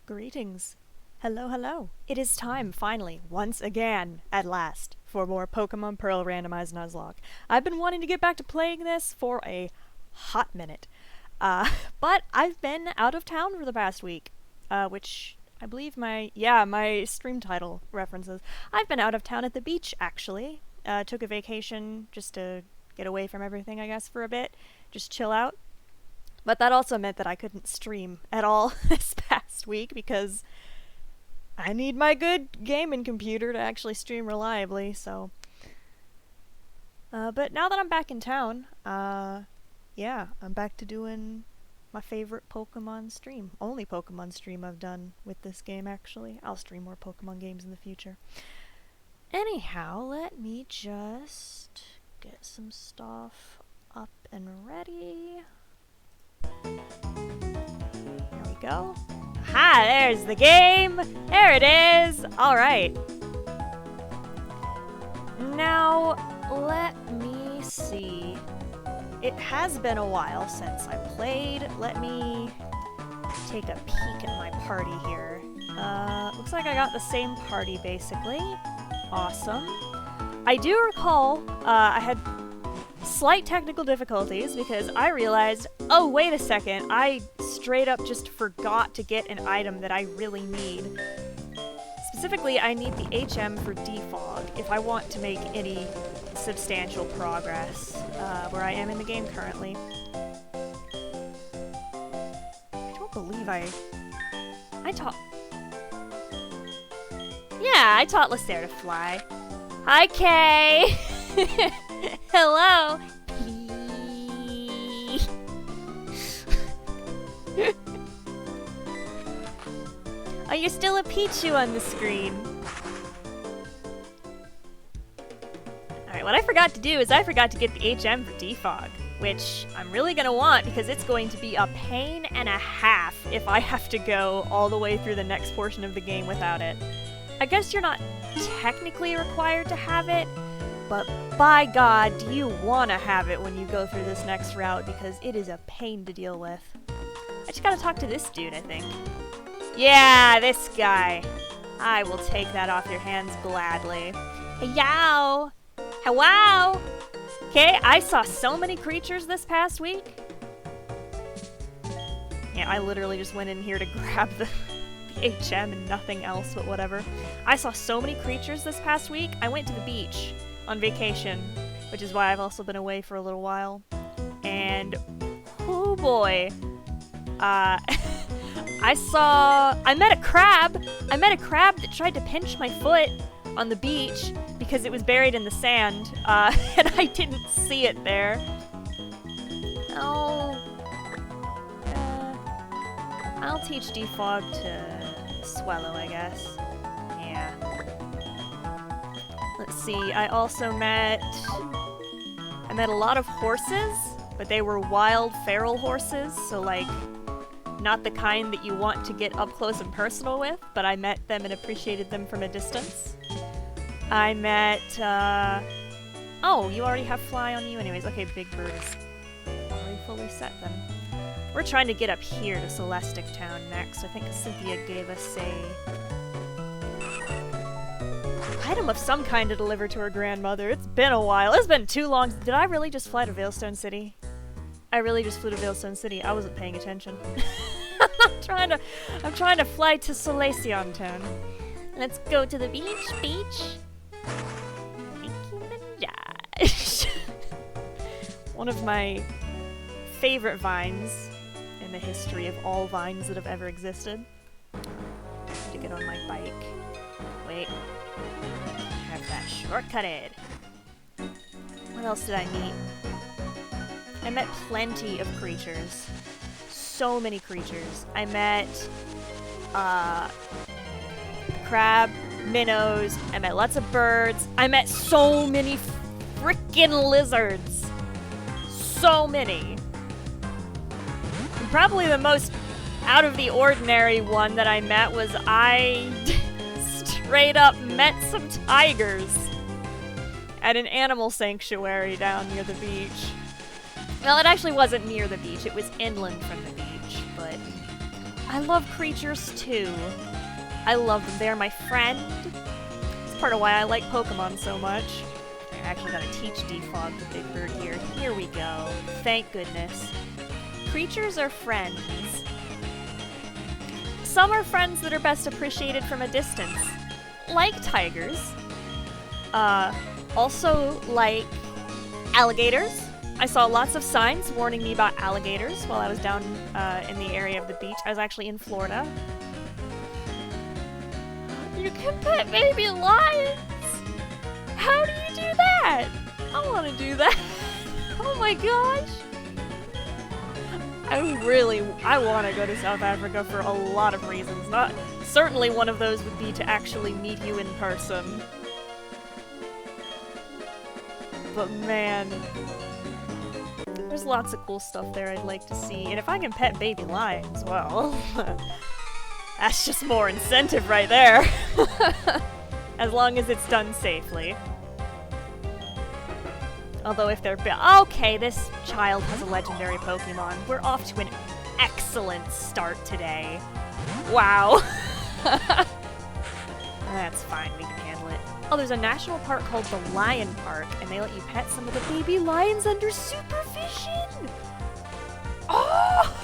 Greetings. Hello, hello. It is time, finally, once again, at last, for more Pokemon Pearl Randomized Nuzlocke. I've been wanting to get back to playing this for a hot minute. But I've been out of town for the past week, which I believe my stream title references. I've been out of town at the beach, actually. Took a vacation just to get away from everything, I guess, for a bit. Just chill out. But that also meant that I couldn't stream at all this past week because I need my good gaming computer to actually stream reliably, so... but now that I'm back in town, yeah, I'm back to doing my favorite Pokemon stream. Only Pokemon stream I've done with this game, actually. I'll stream more Pokemon games in the future. Anyhow, let me just get some stuff up and ready. There we go. Ha! There's the game! There it is! Alright. Now, let me see. It has been a while since I played. Let me take a peek at my party here. Looks like I got the same party, basically. Awesome. I do recall, I had slight technical difficulties because I realized, oh, wait a second, I straight up just forgot to get an item that I really need. Specifically, I need the HM for defog if I want to make any substantial progress where I am in the game currently. I don't believe I taught... Yeah, I taught Lysair to fly. Hi, Kay! Hello! Oh, you're still a Pichu on the screen. Alright, what I forgot to do is I forgot to get the HM for defog, which I'm really gonna want because it's going to be a pain and a half if I have to go all the way through the next portion of the game without it. I guess you're not technically required to have it, but by God, do you want to have it when you go through this next route because it is a pain to deal with. I just gotta talk to this dude, I think. Yeah, this guy. I will take that off your hands gladly. Hey, yow! Hello! Okay, I saw so many creatures this past week. Yeah, I literally just went in here to grab the HM and nothing else, but whatever. I saw so many creatures this past week. I went to the beach on vacation, which is why I've also been away for a little while. And, oh boy. I met a crab. I met a crab that tried to pinch my foot on the beach because it was buried in the sand, and I didn't see it there. I'll teach Defog to Swallow, I guess. Yeah. Let's see, I met a lot of horses, but they were wild feral horses, so like, not the kind that you want to get up close and personal with, but I met them and appreciated them from a distance. I met, oh, you already have Fly on you anyways. Okay, Big Bird is already fully set then. We're trying to get up here to Celestic Town next. I think Cynthia gave us a item of some kind to deliver to her grandmother. It's been a while. It's been too long. Did I really just fly to Veilstone City? I really just flew to Veilstone City. I wasn't paying attention. I'm trying to fly to Solaceon Town. Let's go to the beach. One of my favorite vines in the history of all vines that have ever existed. I need to get on my bike. Wait. I have that shortcutted. What else did I meet? I met plenty of creatures. So many creatures. I met crab, minnows, I met lots of birds. I met so many frickin' lizards. So many. And probably the most out of the ordinary one that I met was I straight up met some tigers at an animal sanctuary down near the beach. Well, it actually wasn't near the beach, it was inland from the beach, but I love creatures too. I love them. They are my friend. It's part of why I like Pokemon so much. I actually gotta teach Defog the big bird here. Here we go. Thank goodness. Creatures are friends. Some are friends that are best appreciated from a distance. Like tigers. Also like alligators. I saw lots of signs warning me about alligators while I was down in the area of the beach. I was actually in Florida. You can pet baby lions! How do you do that? I want to do that. Oh my gosh. I want to go to South Africa for a lot of reasons. Certainly one of those would be to actually meet you in person. But man, there's lots of cool stuff there I'd like to see. And if I can pet baby lions, well, that's just more incentive right there. As long as it's done safely. Although if they're okay, this child has a legendary Pokemon. We're off to an excellent start today. Wow. That's fine, we can handle it. Oh, there's a national park called the Lion Park, and they let you pet some of the baby lions under supervision! Oh!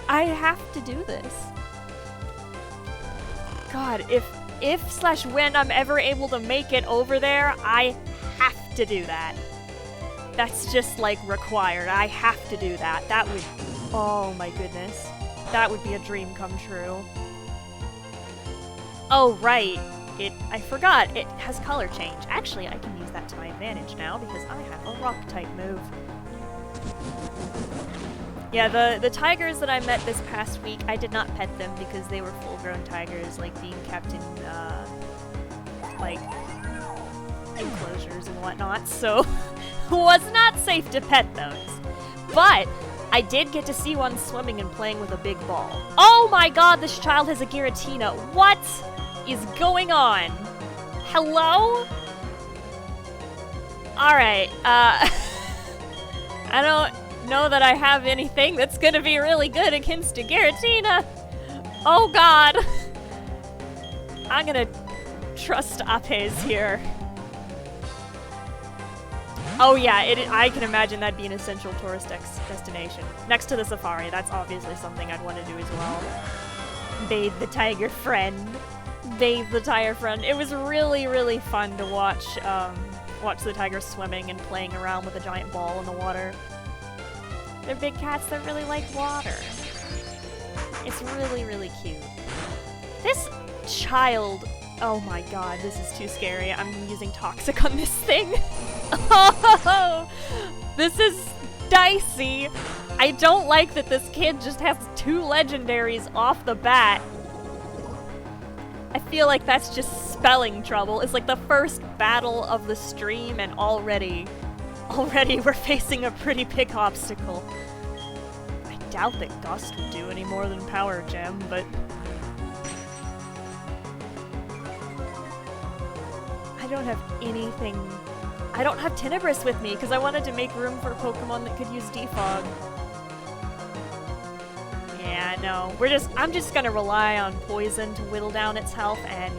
I have to do this. God, if/when I'm ever able to make it over there, I have to do that. That's just, like, required. I have to do that. That would... Oh my goodness. That would be a dream come true. Oh, right. I forgot. It has color change. Actually, I can use that to my advantage now because I have a rock-type move. Yeah, the tigers that I met this past week, I did not pet them because they were full-grown tigers, like, being kept in, like, enclosures and whatnot, so was not safe to pet those. But I did get to see one swimming and playing with a big ball. Oh my god, this child has a Giratina. What is going on? Hello? Alright, I don't know that I have anything that's gonna be really good against a Giratina. Oh god. I'm gonna trust Apes here. Oh yeah, I can imagine that'd be an essential tourist destination. Next to the safari, that's obviously something I'd want to do as well. Bathe the tiger friend. Bathe the tiger friend. It was really, really fun to watch the tigers swimming and playing around with a giant ball in the water. They're big cats that really like water. It's really, really cute. This child... Oh my god, this is too scary. I'm using Toxic on this thing. Oh, this is dicey. I don't like that this kid just has 2 legendaries off the bat. I feel like that's just spelling trouble. It's like the first battle of the stream and already we're facing a pretty big obstacle. I doubt that Gust would do any more than Power Gem, but... I don't have anything... I don't have Tenebris with me because I wanted to make room for a Pokemon that could use Defog. Yeah, no. I'm just gonna rely on Poison to whittle down its health and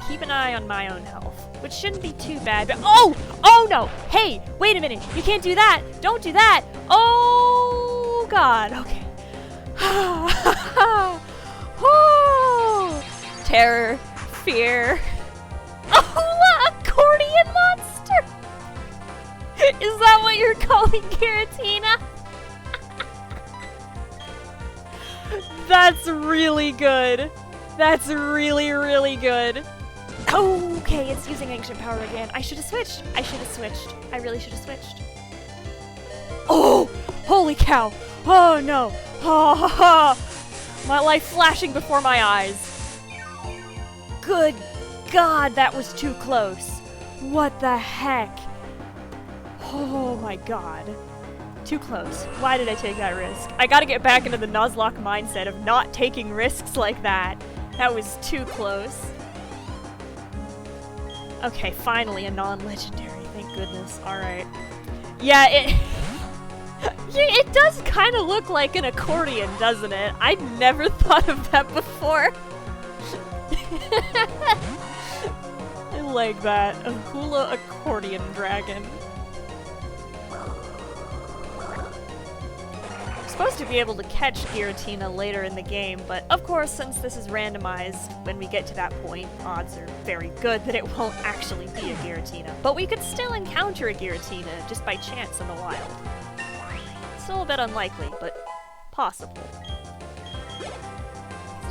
keep an eye on my own health. Which shouldn't be too bad, but... Oh! Oh no! Hey! Wait a minute! You can't do that! Don't do that! Oh god! Okay. Terror. Fear. Oh, accordion monster! Is that what you're calling Giratina? That's really good. That's really, really good. Oh, okay, it's using Ancient Power again. I should have switched. I really should have switched. Oh! Holy cow! Oh no! Oh, my life flashing before my eyes. Good God, that was too close. What the heck? Oh my god. Too close. Why did I take that risk? I gotta get back into the Nuzlocke mindset of not taking risks like that. That was too close. Okay, finally a non-legendary. Thank goodness. Alright. Yeah, Yeah, it does kind of look like an accordion, doesn't it? I'd never thought of that before. I like that. A hula accordion dragon. I'm supposed to be able to catch Giratina later in the game, but of course, since this is randomized, when we get to that point, odds are very good that it won't actually be a Giratina. But we could still encounter a Giratina just by chance in the wild. Still a bit unlikely, but possible.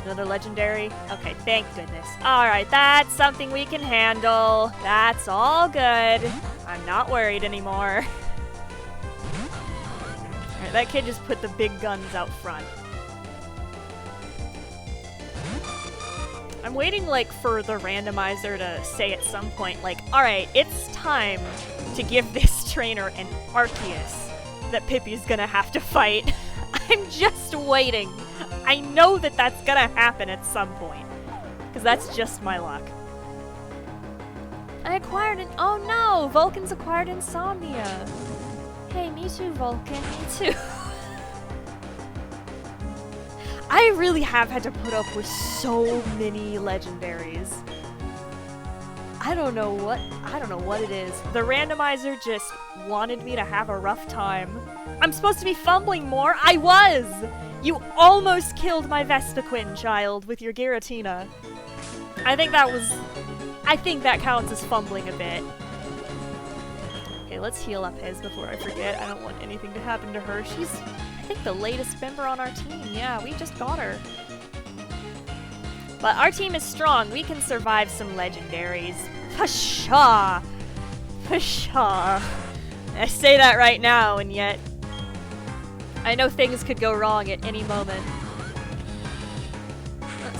Another legendary? Okay, thank goodness. Alright, that's something we can handle. That's all good. I'm not worried anymore. Alright, that kid just put the big guns out front. I'm waiting, like, for the randomizer to say at some point, like, alright, it's time to give this trainer an Arceus that Pippi's gonna have to fight. I'm just waiting. I know that that's gonna happen at some point. Because that's just my luck. I acquired an- oh no! Vulcan's acquired insomnia! Hey, me too, Vulcan, me too. I really have had to put up with so many legendaries. I don't know what it is. The randomizer just wanted me to have a rough time. I'm supposed to be fumbling more? I was! You almost killed my Vespiquen, child, with your Giratina. I think that counts as fumbling a bit. Okay, let's heal up His before I forget. I don't want anything to happen to her. She's, I think, the latest member on our team. Yeah, we just got her. But our team is strong. We can survive some legendaries. Pshaw! Pshaw! I say that right now, and yet I know things could go wrong at any moment.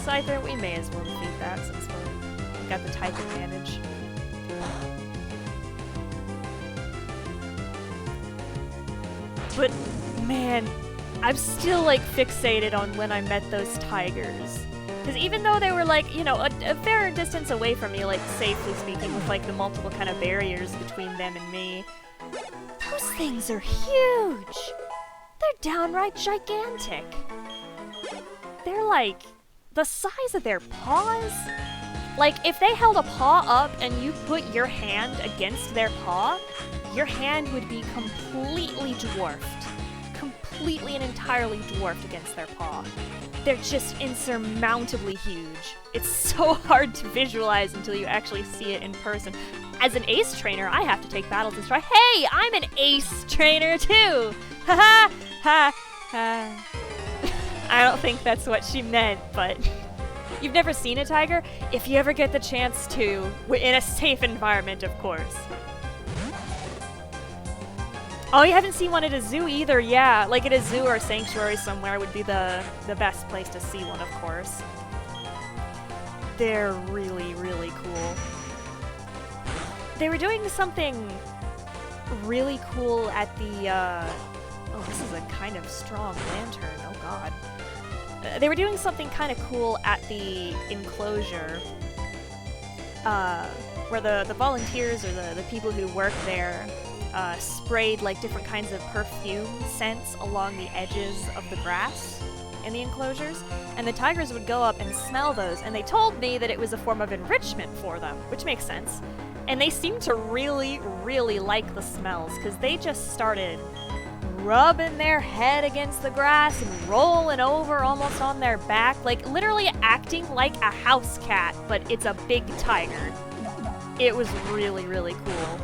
Scyther, we may as well defeat that since we got the type advantage. But, man, I'm still, like, fixated on when I met those tigers. Because even though they were, like, you know, a fair distance away from me, like, safely speaking, with, like, the multiple kind of barriers between them and me, those things are huge! They're downright gigantic. They're, like, the size of their paws. Like, if they held a paw up and you put your hand against their paw, your hand would be completely dwarfed. Completely and entirely dwarfed against their paw. They're just insurmountably huge. It's so hard to visualize until you actually see it in person. As an ace trainer, I have to take battles and try. Hey, I'm an ace trainer too! Ha ha ha ha. I don't think that's what she meant, but you've never seen a tiger? If you ever get the chance to, in a safe environment, of course. Oh, you haven't seen one at a zoo either? Yeah, like at a zoo or a sanctuary somewhere would be the best place to see one, of course. They're really, really cool. They were doing something really cool at the, oh, this is a kind of strong lantern, oh god. They were doing something kind of cool at the enclosure, where the volunteers or the people who work there sprayed like different kinds of perfume scents along the edges of the grass in the enclosures, and the tigers would go up and smell those, and they told me that it was a form of enrichment for them, which makes sense. And they seemed to really, really like the smells, because they just started rubbing their head against the grass and rolling over almost on their back, like literally acting like a house cat, but it's a big tiger. It was really, really cool.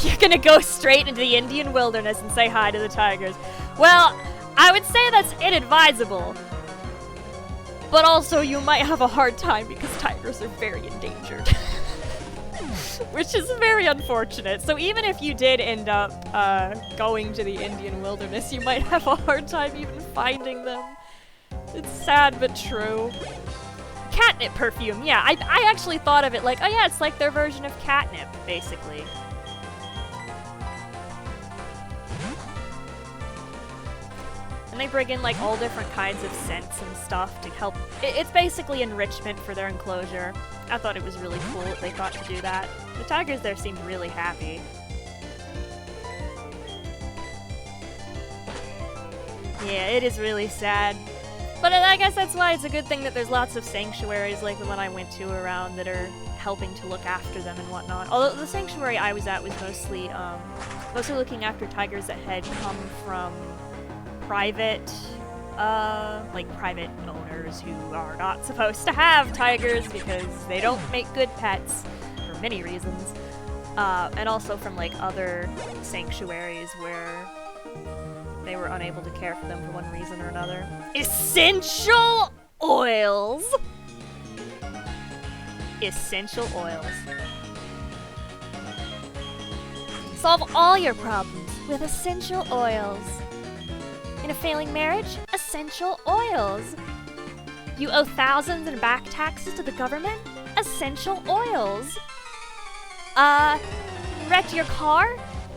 You're gonna go straight into the Indian wilderness and say hi to the tigers. Well, I would say that's inadvisable. But also, you might have a hard time because tigers are very endangered. Which is very unfortunate. So even if you did end up going to the Indian wilderness, you might have a hard time even finding them. It's sad but true. Catnip perfume, yeah. I actually thought of it like, oh yeah, it's like their version of catnip, basically. And they bring in like all different kinds of scents and stuff to help. It's basically enrichment for their enclosure. I thought it was really cool that they thought to do that. The tigers there seemed really happy. Yeah, it is really sad. But I guess that's why it's a good thing that there's lots of sanctuaries like the one I went to around that are helping to look after them and whatnot. Although the sanctuary I was at was mostly looking after tigers that had come from private owners who are not supposed to have tigers because they don't make good pets for many reasons. And also from like other sanctuaries where they were unable to care for them for one reason or another. Essential oils! Essential oils. Solve all your problems with essential oils. In a failing marriage, essential oils. You owe thousands in back taxes to the government? Essential oils. Wrecked your car?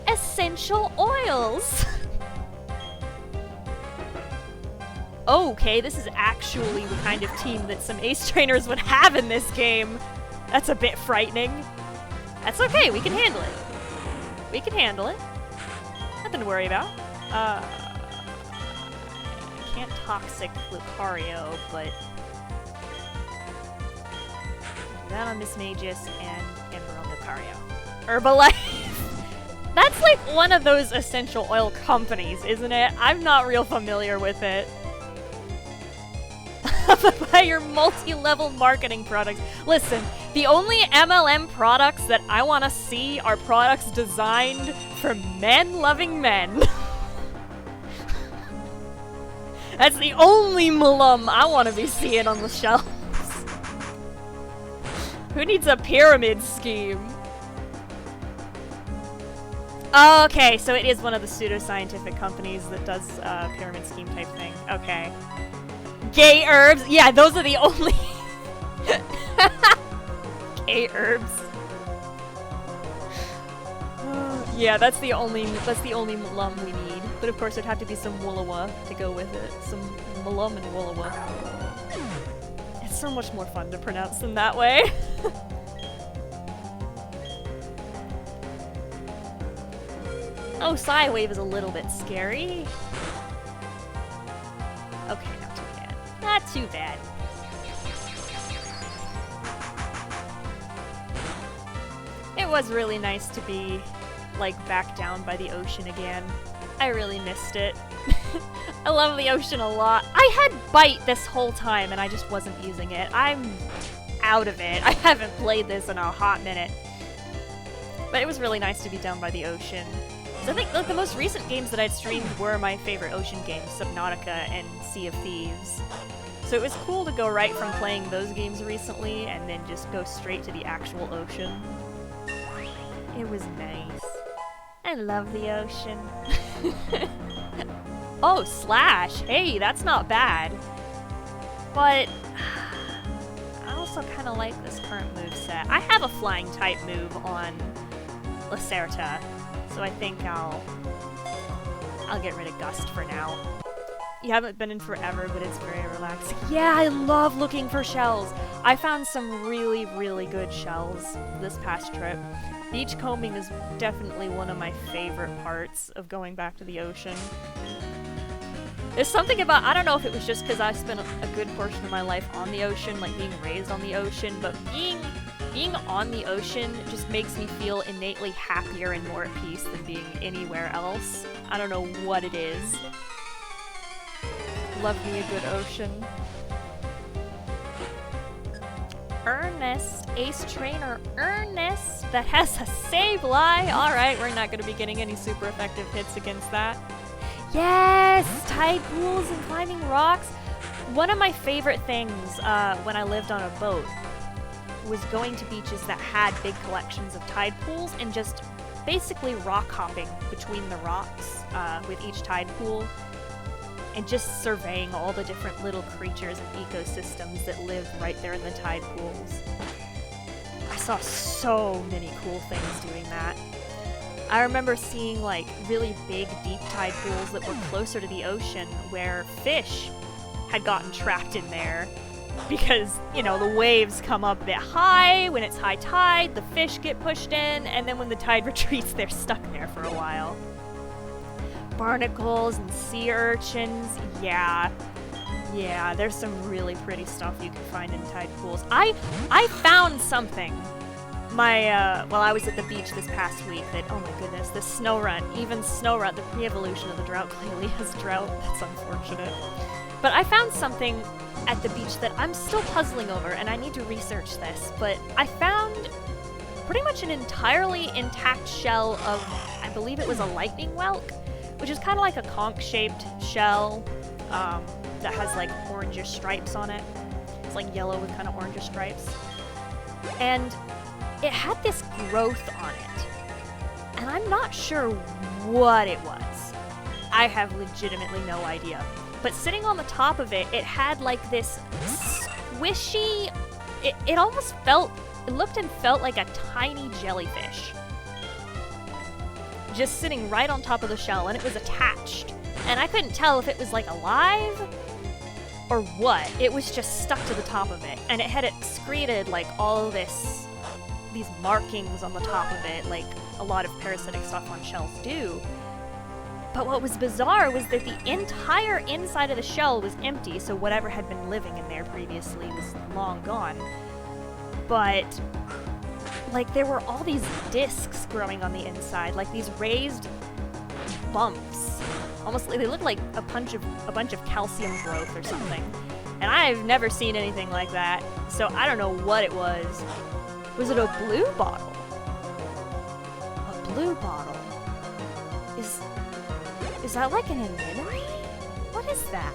Essential oils. Okay, this is actually the kind of team that some ace trainers would have in this game. That's a bit frightening. That's okay, we can handle it. We can handle it. Nothing to worry about. I can't toxic Lucario, but that on Miss Magus and Ember on Lucario. Herbalife! That's like one of those essential oil companies, isn't it? I'm not real familiar with it. Buy your multi-level marketing products. Listen, the only MLM products that I want to see are products designed for men loving men. That's the only MLM I want to be seeing on the shelves. Who needs a pyramid scheme? Oh, okay, so it is one of the pseudoscientific companies that does pyramid scheme type thing. Okay. Gay herbs. Yeah, those are the only gay herbs. Yeah, that's the only malum we need. But of course, there'd have to be some woolawa to go with it. Some malum and woolawa. It's so much more fun to pronounce them that way. Oh, Psywave is a little bit scary. Okay, not too bad. Not too bad. It was really nice to be, like, back down by the ocean again. I really missed it. I love the ocean a lot. I had Bite this whole time and I just wasn't using it. I'm out of it. I haven't played this in a hot minute. But it was really nice to be down by the ocean. So I think like, the most recent games that I'd streamed were my favorite ocean games, Subnautica and Sea of Thieves. So it was cool to go right from playing those games recently and then just go straight to the actual ocean. It was nice. I love the ocean. Oh, Slash! Hey, that's not bad. But I also kind of like this current moveset. I have a flying type move on Lacerta, so I think I'll get rid of Gust for now. You haven't been in forever, but it's very relaxing. Yeah, I love looking for shells. I found some really, really good shells this past trip. Beachcombing is definitely one of my favorite parts of going back to the ocean. There's something about, I don't know if it was just because I spent a good portion of my life on the ocean, like being raised on the ocean, but being on the ocean just makes me feel innately happier and more at peace than being anywhere else. I don't know what it is. Love me a good ocean. Ernest, Ace Trainer Ernest, that has a Sableye. Alright, we're not going to be getting any super effective hits against that. Yes! Tide pools and climbing rocks. One of my favorite things when I lived on a boat was going to beaches that had big collections of tide pools and just basically rock hopping between the rocks with each tide pool and just surveying all the different little creatures and ecosystems that live right there in the tide pools. I saw so many cool things doing that. I remember seeing like really big deep tide pools that were closer to the ocean where fish had gotten trapped in there because, you know, the waves come up a bit high. When it's high tide, the fish get pushed in, and then when the tide retreats, they're stuck there for a while. barnacles and sea urchins. Yeah, there's some really pretty stuff you can find in tide pools. I found something. While I was at the beach this past week, that, oh my goodness, the snow rut, even snow rut, the pre-evolution of the drought clearly has drought. That's unfortunate. But I found something at the beach that I'm still puzzling over, and I need to research this, but I found pretty much an entirely intact shell of, I believe it was a lightning whelk, which is kind of like a conch-shaped shell that has like orangish stripes on it. It's like yellow with kind of orangish stripes. And it had this growth on it, and I'm not sure what it was. I have legitimately no idea. But sitting on the top of it, it had like this squishy, it almost felt, it looked and felt like a tiny jellyfish. Just sitting right on top of the shell, and it was attached. And I couldn't tell if it was like alive or what. It was just stuck to the top of it, and it had excreted like all of these markings on the top of it, like a lot of parasitic stuff on shells do. But what was bizarre was that the entire inside of the shell was empty, so whatever had been living in there previously was long gone. But, like, there were all these discs growing on the inside, like these raised bumps. Almost, they looked like a bunch of calcium growth or something. And I've never seen anything like that, so I don't know what it was. Was it a blue bottle? A blue bottle? Is that like an anemone? What is that?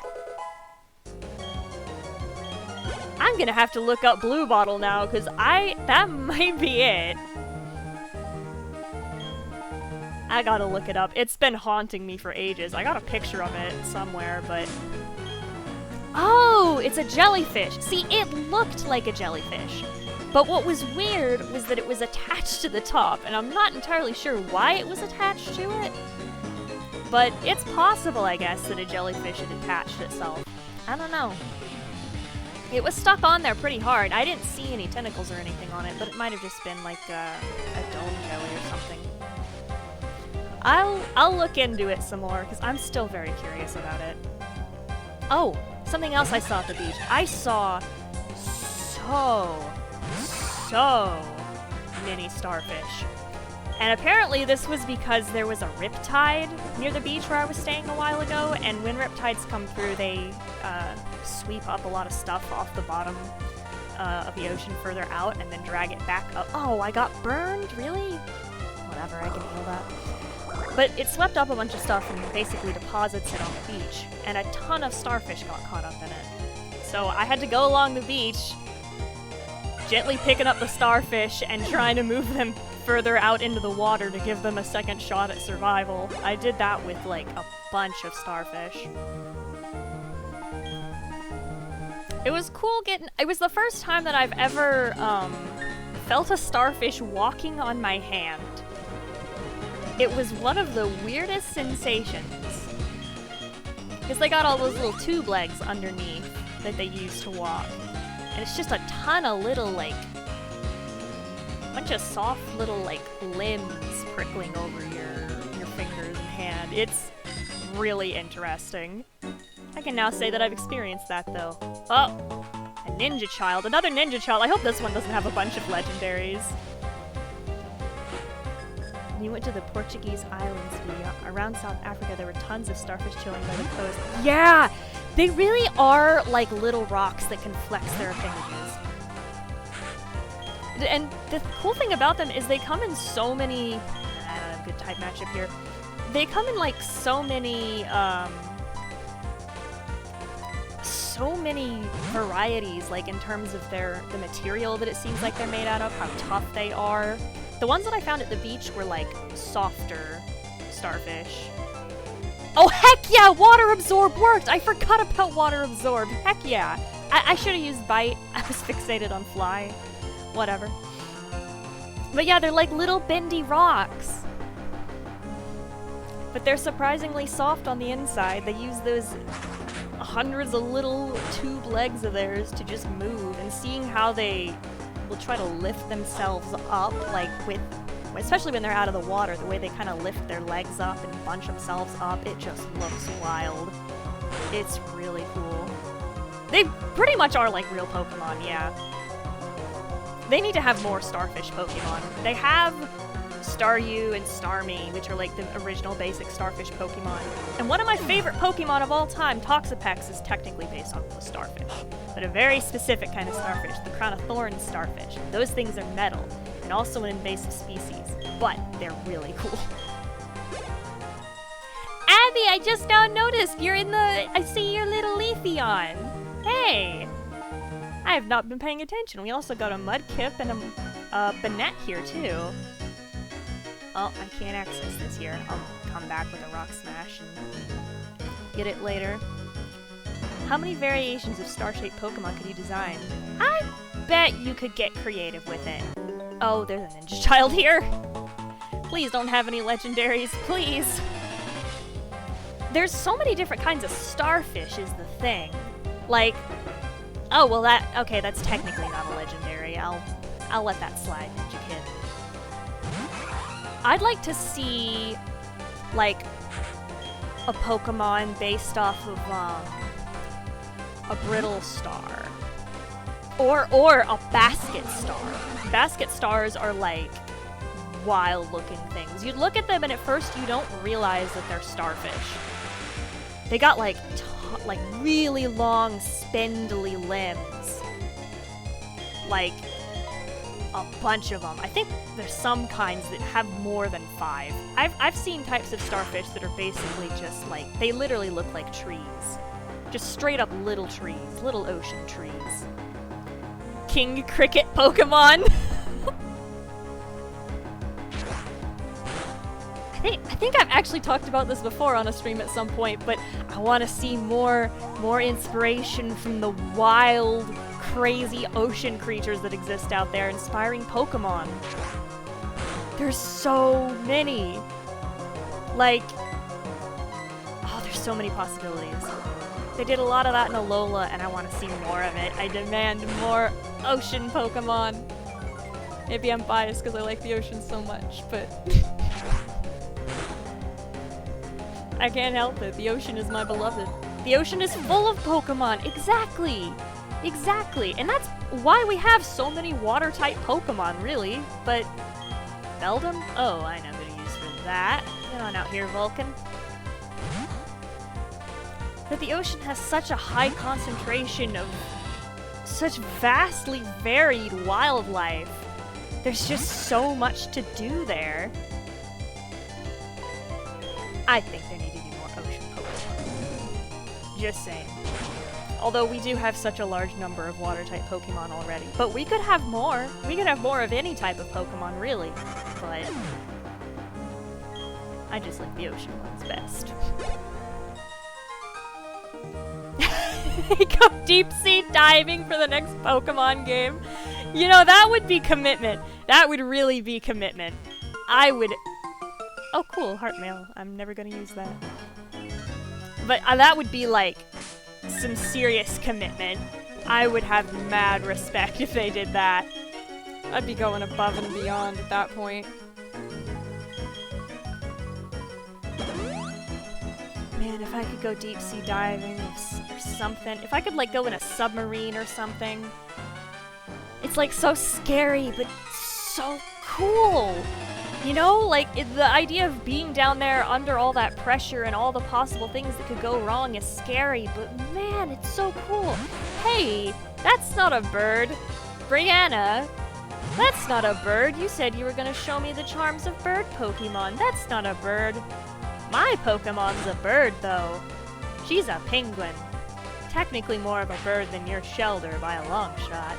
I'm gonna have to look up blue bottle now, because that might be it. I gotta look it up. It's been haunting me for ages. I got a picture of it somewhere, but... Oh, it's a jellyfish. See, it looked like a jellyfish. But what was weird was that it was attached to the top, and I'm not entirely sure why it was attached to it. But it's possible, I guess, that a jellyfish had attached itself. I don't know. It was stuck on there pretty hard. I didn't see any tentacles or anything on it, but it might have just been like a dome jelly or something. I'll look into it some more, because I'm still very curious about it. Oh, something else I saw at the beach. I saw so many starfish. And apparently this was because there was a riptide near the beach where I was staying a while ago, and when riptides come through, they sweep up a lot of stuff off the bottom of the ocean further out and then drag it back up. Oh, I got burned? Really? Whatever, I can heal that. But it swept up a bunch of stuff and basically deposits it on the beach, and a ton of starfish got caught up in it. So I had to go along the beach, gently picking up the starfish and trying to move them further out into the water to give them a second shot at survival. I did that with like a bunch of starfish. It was cool it was the first time that I've ever felt a starfish walking on my hand. It was one of the weirdest sensations. Because they got all those little tube legs underneath that they use to walk. And it's just a ton of little, like, bunch of soft little, like, limbs prickling over your fingers and hand. It's really interesting. I can now say that I've experienced that, though. Oh! A ninja child. Another ninja child. I hope this one doesn't have a bunch of legendaries. When you went to the Portuguese islands, around South Africa, there were tons of starfish chilling by the coast. Yeah! They really are like little rocks that can flex their appendages. And the cool thing about them is they come in so many... I don't have a good type matchup here. They come in like so many varieties, like in terms of the material that it seems like they're made out of, how tough they are. The ones that I found at the beach were like softer starfish. Oh heck yeah! Water absorb worked! I forgot about water absorb. Heck yeah! I should have used bite. I was fixated on fly. Whatever. But yeah, they're like little bendy rocks. But they're surprisingly soft on the inside. They use those hundreds of little tube legs of theirs to just move, and seeing how they will try to lift themselves up, like with especially when they're out of the water, the way they kind of lift their legs up and bunch themselves up, it just looks wild. It's really cool. They pretty much are like real Pokemon, yeah. They need to have more starfish Pokemon. They have Staryu and Starmie, which are like the original basic starfish Pokemon. And one of my favorite Pokemon of all time, Toxapex, is technically based on a starfish. But a very specific kind of starfish, the Crown of Thorns starfish. Those things are metal, and also an invasive species, but they're really cool. Abby, I just now noticed you're in the... I see your little Leafeon. Hey! I have not been paying attention. We also got a Mudkip and a Banette here, too. Oh, I can't access this here. I'll come back with a Rock Smash and get it later. How many variations of star-shaped Pokemon could you design? I bet you could get creative with it. Oh, there's a Ninja Child here. Please don't have any legendaries, please. There's so many different kinds of starfish is the thing. Like, oh, well okay, that's technically not a legendary. I'll let that slide, Ninja Kid. I'd like to see, like, a Pokemon based off of, a brittle star. Or a basket star. Basket stars are, like, wild-looking things. You'd look at them and at first you don't realize that they're starfish. They got, like, really long, spindly limbs. Like, a bunch of them. I think there's some kinds that have more than 5. I've seen types of starfish that are basically just, like, they literally look like trees. Just straight up little trees. Little ocean trees. King Cricket Pokemon! I think I've actually talked about this before on a stream at some point, but I want to see more inspiration from the wild, crazy ocean creatures that exist out there, inspiring Pokemon. There's so many. Like, oh, there's so many possibilities. They did a lot of that in Alola, and I want to see more of it. I demand more ocean Pokemon. Maybe I'm biased because I like the ocean so much, but... I can't help it. The ocean is my beloved. The ocean is full of Pokemon. Exactly. Exactly. And that's why we have so many water-type Pokemon, really. But Beldum? Oh, I know who to use for that. Get on out here, Vulcan. That the ocean has such a high concentration of such vastly varied wildlife. There's just so much to do there. I think there need to be more ocean Pokemon. Just saying. Although we do have such a large number of water-type Pokemon already. But we could have more. We could have more of any type of Pokemon, really. But I just like the ocean ones best. Go deep sea diving for the next Pokemon game. You know, that would be commitment. That would really be commitment. I would... Oh, cool, heart mail. I'm never gonna use that. But that would be, like, some serious commitment. I would have mad respect if they did that. I'd be going above and beyond at that point. Man, if I could go deep sea diving or something. If I could, like, go in a submarine or something. It's, like, so scary, but so cool! You know, like, the idea of being down there under all that pressure and all the possible things that could go wrong is scary, but man, it's so cool. Hey, that's not a bird. Brianna, that's not a bird. You said you were gonna show me the charms of bird Pokemon. That's not a bird. My Pokemon's a bird, though. She's a penguin. Technically more of a bird than your Shelder by a long shot.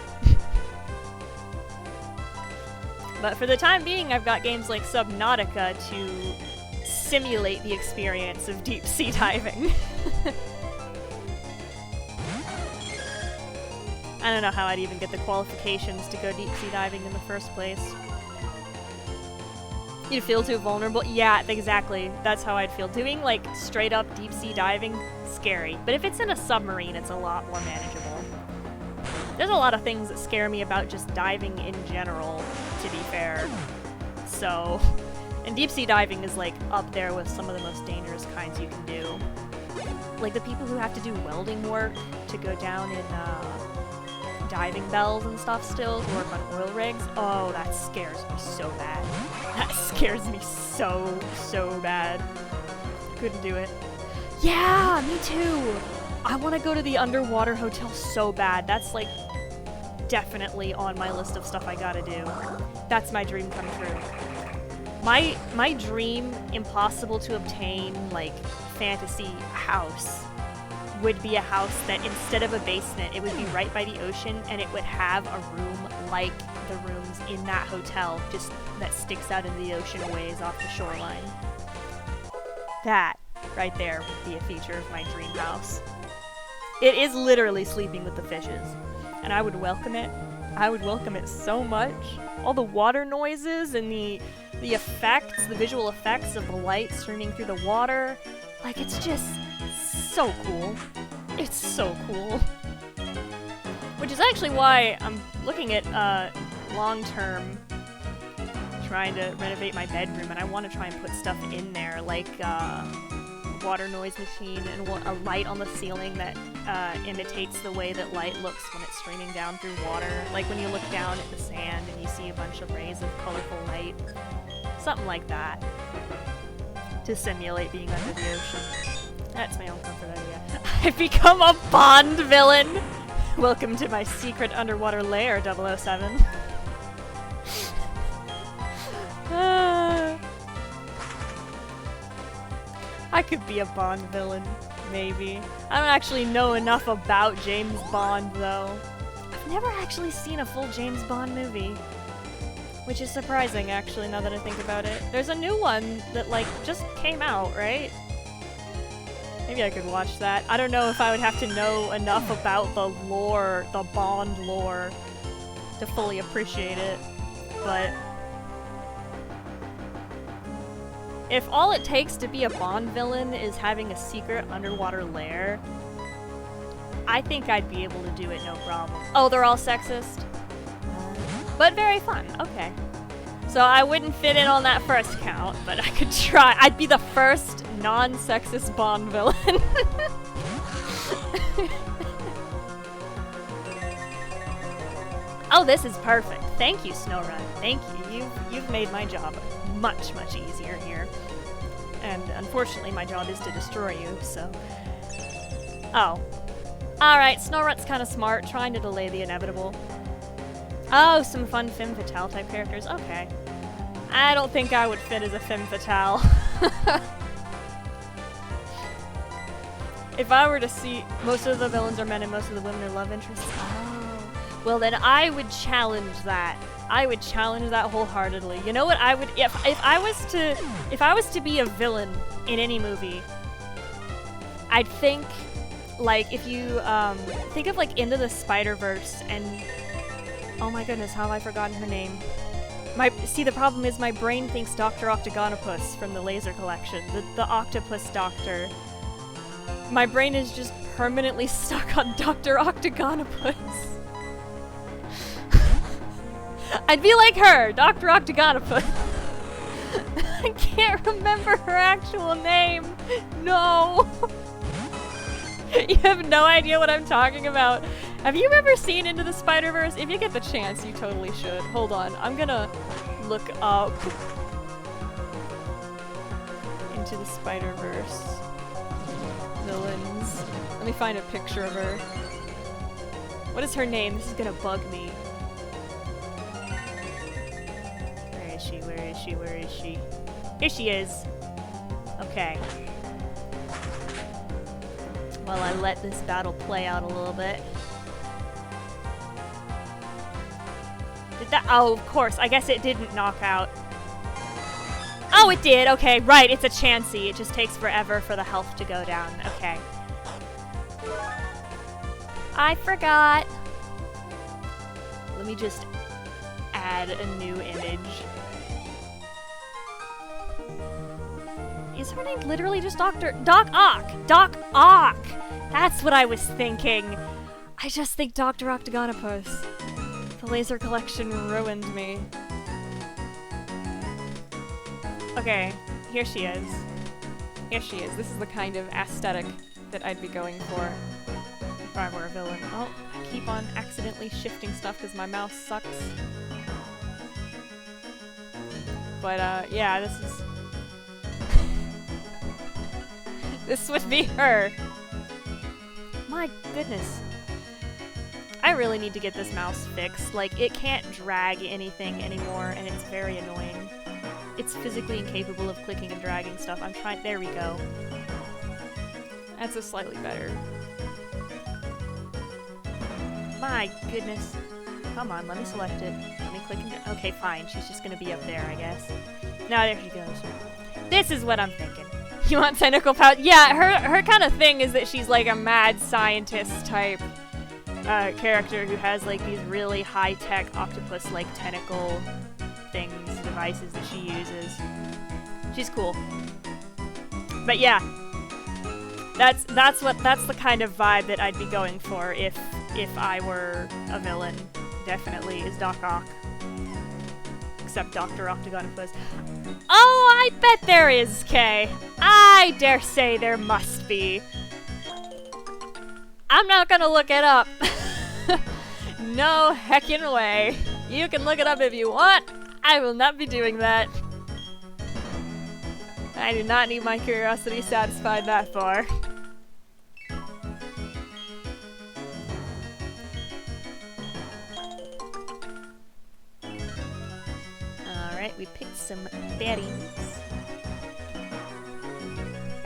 But for the time being, I've got games like Subnautica to simulate the experience of deep sea diving. I don't know how I'd even get the qualifications to go deep sea diving in the first place. You'd feel too vulnerable? Yeah, exactly. That's how I'd feel. Doing, like, straight up deep sea diving, scary. But if it's in a submarine, it's a lot more manageable. There's a lot of things that scare me about just diving in general, to be fair. so... And deep sea diving is, like, up there with some of the most dangerous kinds you can do. Like, the people who have to do welding work to go down in, diving bells and stuff still, who work on oil rigs. Oh, that scares me so bad. That scares me so, so bad. Couldn't do it. Yeah, me too! I want to go to the underwater hotel so bad. That's, like, definitely on my list of stuff I gotta do. That's my dream come true. My dream, impossible to obtain, like, fantasy house would be a house that instead of a basement, it would be right by the ocean, and it would have a room like the rooms in that hotel, just that sticks out into the ocean a ways off the shoreline. That, right there, would be a feature of my dream house. It is literally sleeping with the fishes, and I would welcome it. I would welcome it so much. All the water noises and the effects, the visual effects of the light streaming through the water. Like, it's just so cool. It's so cool. Which is actually why I'm looking at, long-term trying to renovate my bedroom, and I want to try and put stuff in there, like, water noise machine and a light on the ceiling that imitates the way that light looks when it's streaming down through water. Like when you look down at the sand and you see a bunch of rays of colorful light. Something like that. To simulate being under the ocean. That's my own comfort idea. I've become a Bond villain! Welcome to my secret underwater lair, 007. I could be a Bond villain, maybe. I don't actually know enough about James Bond, though. I've never actually seen a full James Bond movie. Which is surprising, actually, now that I think about it. There's a new one that, like, just came out, right? Maybe I could watch that. I don't know if I would have to know enough about the lore, the Bond lore, to fully appreciate it, but... if all it takes to be a Bond villain is having a secret underwater lair, I think I'd be able to do it no problem. Oh, they're all sexist? But very fun, okay. So I wouldn't fit in on that first count, but I could try. I'd be the first non-sexist Bond villain. Oh, this is perfect. Thank you, SnowRun. Thank you. You've made my job much, much easier here. And unfortunately, my job is to destroy you, so... oh. Alright, SnowRun's kind of smart, trying to delay the inevitable. Oh, some fun femme fatale type characters. Okay. I don't think I would fit as a femme fatale. If I were to see most of the villains are men and most of the women are love interests. Oh. Well, then I would challenge that. I would challenge that wholeheartedly. You know what I would if I was to be a villain in any movie, I'd think like if you think of like Into the Spider-Verse and oh my goodness, how have I forgotten her name? See, the problem is my brain thinks Dr. Octagonopus from the Laser Collection, the octopus doctor. My brain is just permanently stuck on Dr. Octagonopus. I'd be like her, Dr. Octagonopus. I can't remember her actual name. No. You have no idea what I'm talking about. Have you ever seen Into the Spider-Verse? If you get the chance, you totally should. Hold on, I'm gonna look up Into the Spider-Verse villains. Let me find a picture of her. What is her name? This is gonna bug me. Where is she? Where is she? Where is she? Here she is. Okay. While I let this battle play out a little bit. Did that? Oh, of course. I guess it didn't knock out. Oh, it did. Okay, right. It's a Chansey. It just takes forever for the health to go down. Okay. I forgot. Let me just add a new image. Is her name literally just Doc Ock? Doc Ock! That's what I was thinking. I just think Dr. Octagonopus. The Laser Collection ruined me. Okay, here she is. Here she is. This is the kind of aesthetic that I'd be going for if I were a villain. Oh, I keep on accidentally shifting stuff because my mouse sucks. But, yeah, this is... this would be her. My goodness. I really need to get this mouse fixed. Like, it can't drag anything anymore, and it's very annoying. It's physically incapable of clicking and dragging stuff. I'm trying- there we go. That's a slightly better. My goodness. Come on, let me select it. Let me click and- okay, fine. She's just gonna be up there, I guess. No, there she goes. This is what I'm thinking. You want tentacle pouch? Yeah, her kind of thing is that she's like a mad scientist type character who has like these really high-tech octopus-like tentacle things, devices that she uses. She's cool. But yeah, that's the kind of vibe that I'd be going for if I were a villain. Definitely is Doc Ock. Except Dr. Octagonopus. Oh, I bet there is, Kay. I dare say there must be. I'm not gonna look it up. No heckin' way. You can look it up if you want. I will not be doing that. I do not need my curiosity satisfied that far. Alright, we picked some berries.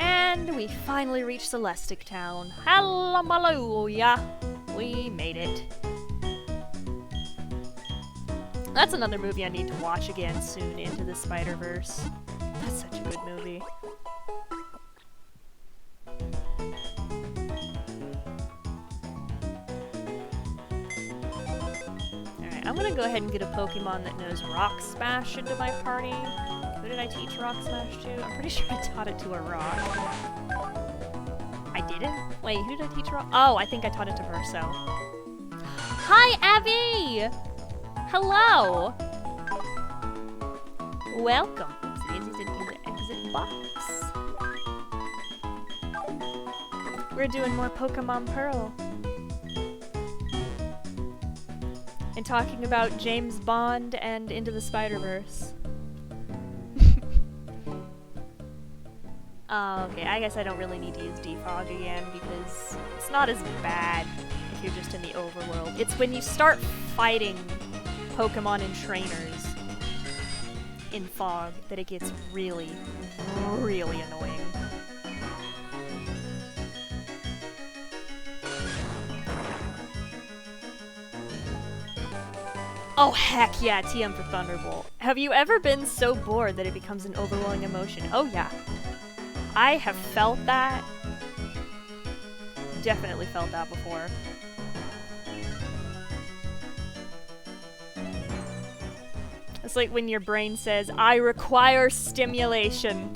And we finally reached Celestic Town. Hallelujah! We made it. That's another movie I need to watch again soon, Into the Spider-Verse. That's such a good movie. Alright, I'm gonna go ahead and get a Pokemon that knows Rock Smash into my party. Who did I teach Rock Smash to? I'm pretty sure I taught it to a rock. I didn't? Wait, who did I teach Rock? Oh, I think I taught it to her, so... Hi, Abby! Hello! Welcome. Daisy's in the exit box. We're doing more Pokemon Pearl. And talking about James Bond and Into the Spider-Verse. Okay, I guess I don't really need to use Defog again because it's not as bad if you're just in the overworld. It's when you start fighting Pokemon and trainers in Fog that it gets really, really annoying. Oh heck yeah, TM for Thunderbolt. Have you ever been so bored that it becomes an overwhelming emotion? Oh yeah. I have felt that. Definitely felt that before. It's like when your brain says, I require stimulation.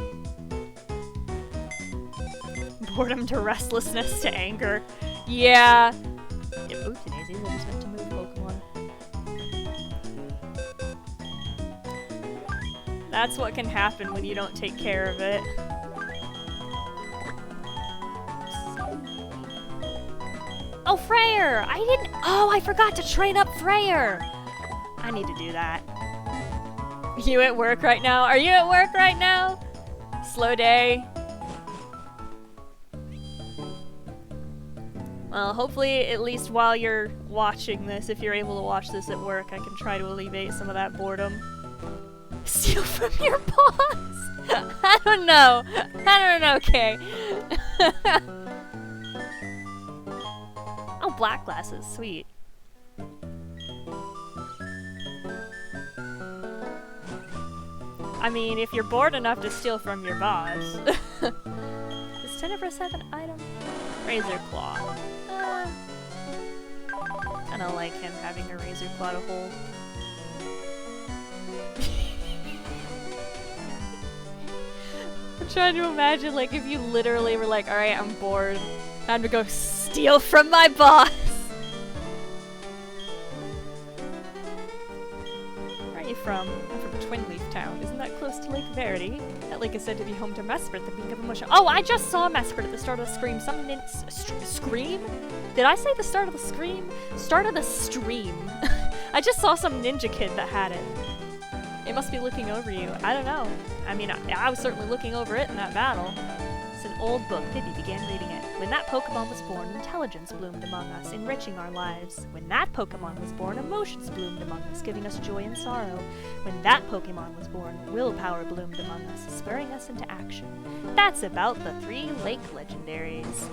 Boredom to restlessness to anger. Yeah. Oops, daisies, I just meant to move Pokemon. That's what can happen when you don't take care of it. Oh, Freyr! I didn't- oh, I forgot to train up Freyr! I need to do that. You at work right now? Are you at work right now? Slow day. Well, hopefully, at least while you're watching this, if you're able to watch this at work, I can try to alleviate some of that boredom. Steal from your boss? I don't know. I don't know, Kay. Oh, black glasses. Sweet. I mean, if you're bored enough to steal from your boss. Is 10 over 7 item? Razor Claw. I don't like him having a Razor Claw to hold. I'm trying to imagine, like, if you literally were like, alright, I'm bored. Time to go steal from my boss! Right. are you from? I'm from Twinleaf Town. Isn't that close to Lake Verity? That lake is said to be home to Mesprit, the beak of emotion. Oh, I just saw Mesprit at the start of the scream. Scream? Did I say the start of the scream? Start of the stream. I just saw some ninja kid that had it. It must be looking over you. I don't know. I mean, I was certainly looking over it in that battle. It's an old book. Pippi began reading it. When that Pokemon was born, intelligence bloomed among us, enriching our lives. When that Pokemon was born, emotions bloomed among us, giving us joy and sorrow. When that Pokemon was born, willpower bloomed among us, spurring us into action. That's about the 3 lake legendaries.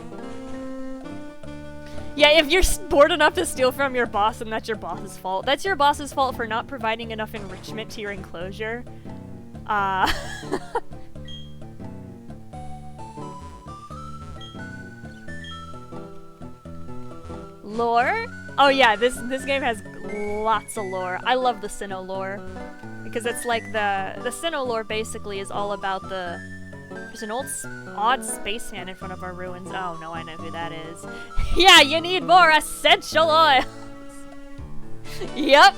Yeah, if you're bored enough to steal from your boss, then that's your boss's fault. That's your boss's fault for not providing enough enrichment to your enclosure. Lore? Oh yeah, this game has lots of lore. I love the Sinnoh lore. Because it's like the Sinnoh lore basically is all about there's an odd spaceman in front of our ruins. Oh no, I know who that is. Yeah, you need more essential oils! Yep!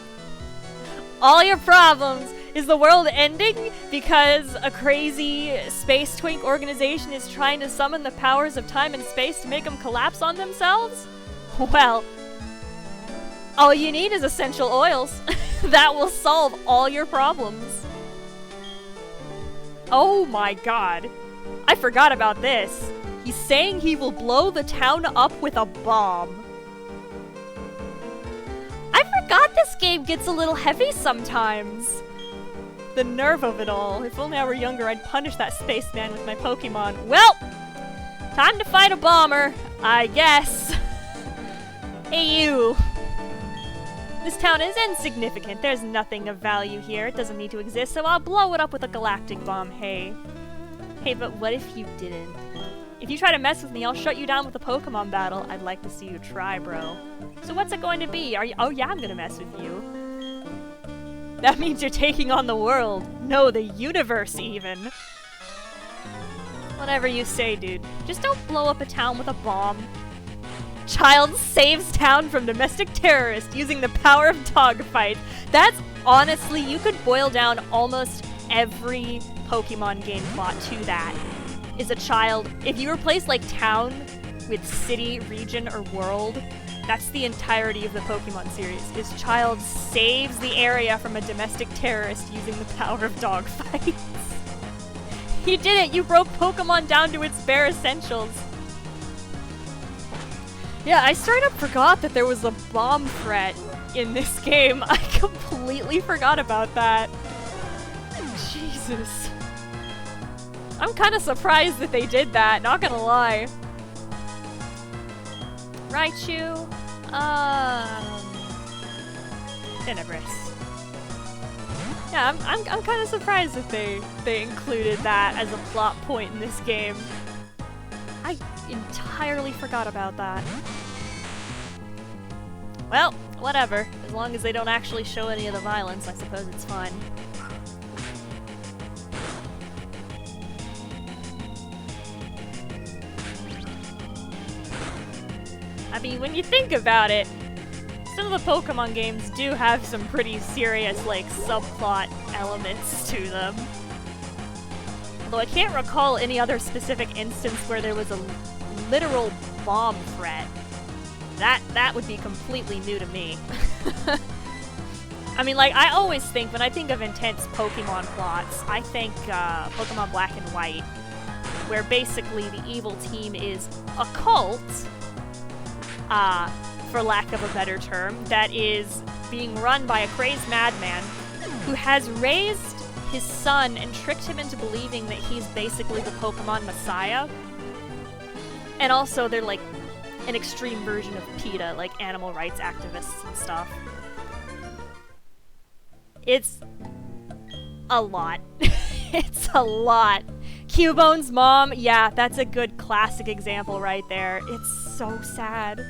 All your problems! Is the world ending because a crazy space twink organization is trying to summon the powers of time and space to make them collapse on themselves? Well, all you need is essential oils. That will solve all your problems. Oh my god. I forgot about this. He's saying he will blow the town up with a bomb. I forgot this game gets a little heavy sometimes. The nerve of it all. If only I were younger, I'd punish that spaceman with my Pokemon. Well, time to fight a bomber, I guess. Hey you! This town is insignificant. There's nothing of value here. It doesn't need to exist, so I'll blow it up with a galactic bomb, hey. Hey, but what if you didn't? If you try to mess with me, I'll shut you down with a Pokemon battle. I'd like to see you try, bro. So what's it going to be? Oh yeah, I'm gonna mess with you. That means you're taking on the world. No, the universe, even. Whatever you say, dude. Just don't blow up a town with a bomb. Child saves town from domestic terrorists using the power of dogfight. That's honestly, you could boil down almost every Pokemon game plot to that. Is a child, if you replace like town with city, region, or world, that's the entirety of the Pokemon series. Is child saves the area from a domestic terrorist using the power of dogfights. You did it! You broke Pokemon down to its bare essentials. Yeah, I straight up forgot that there was a bomb threat in this game. I completely forgot about that. Jesus. I'm kind of surprised that they did that, not gonna lie. Raichu. Tenebris. Yeah, I'm kind of surprised that they included that as a plot point in this game. I entirely forgot about that. Well, whatever. As long as they don't actually show any of the violence, I suppose it's fine. I mean, when you think about it, some of the Pokemon games do have some pretty serious, like, subplot elements to them. Although I can't recall any other specific instance where there was a literal bomb threat. That would be completely new to me. I mean, like, I always think, when I think of intense Pokemon plots, I think Pokemon Black and White, where basically the evil team is a cult, for lack of a better term, that is being run by a crazed madman who has raised his son and tricked him into believing that he's basically the Pokemon Messiah. And also, they're like an extreme version of PETA, like animal rights activists and stuff. It's a lot. It's a lot. Cubone's mom, yeah, that's a good classic example right there. It's so sad.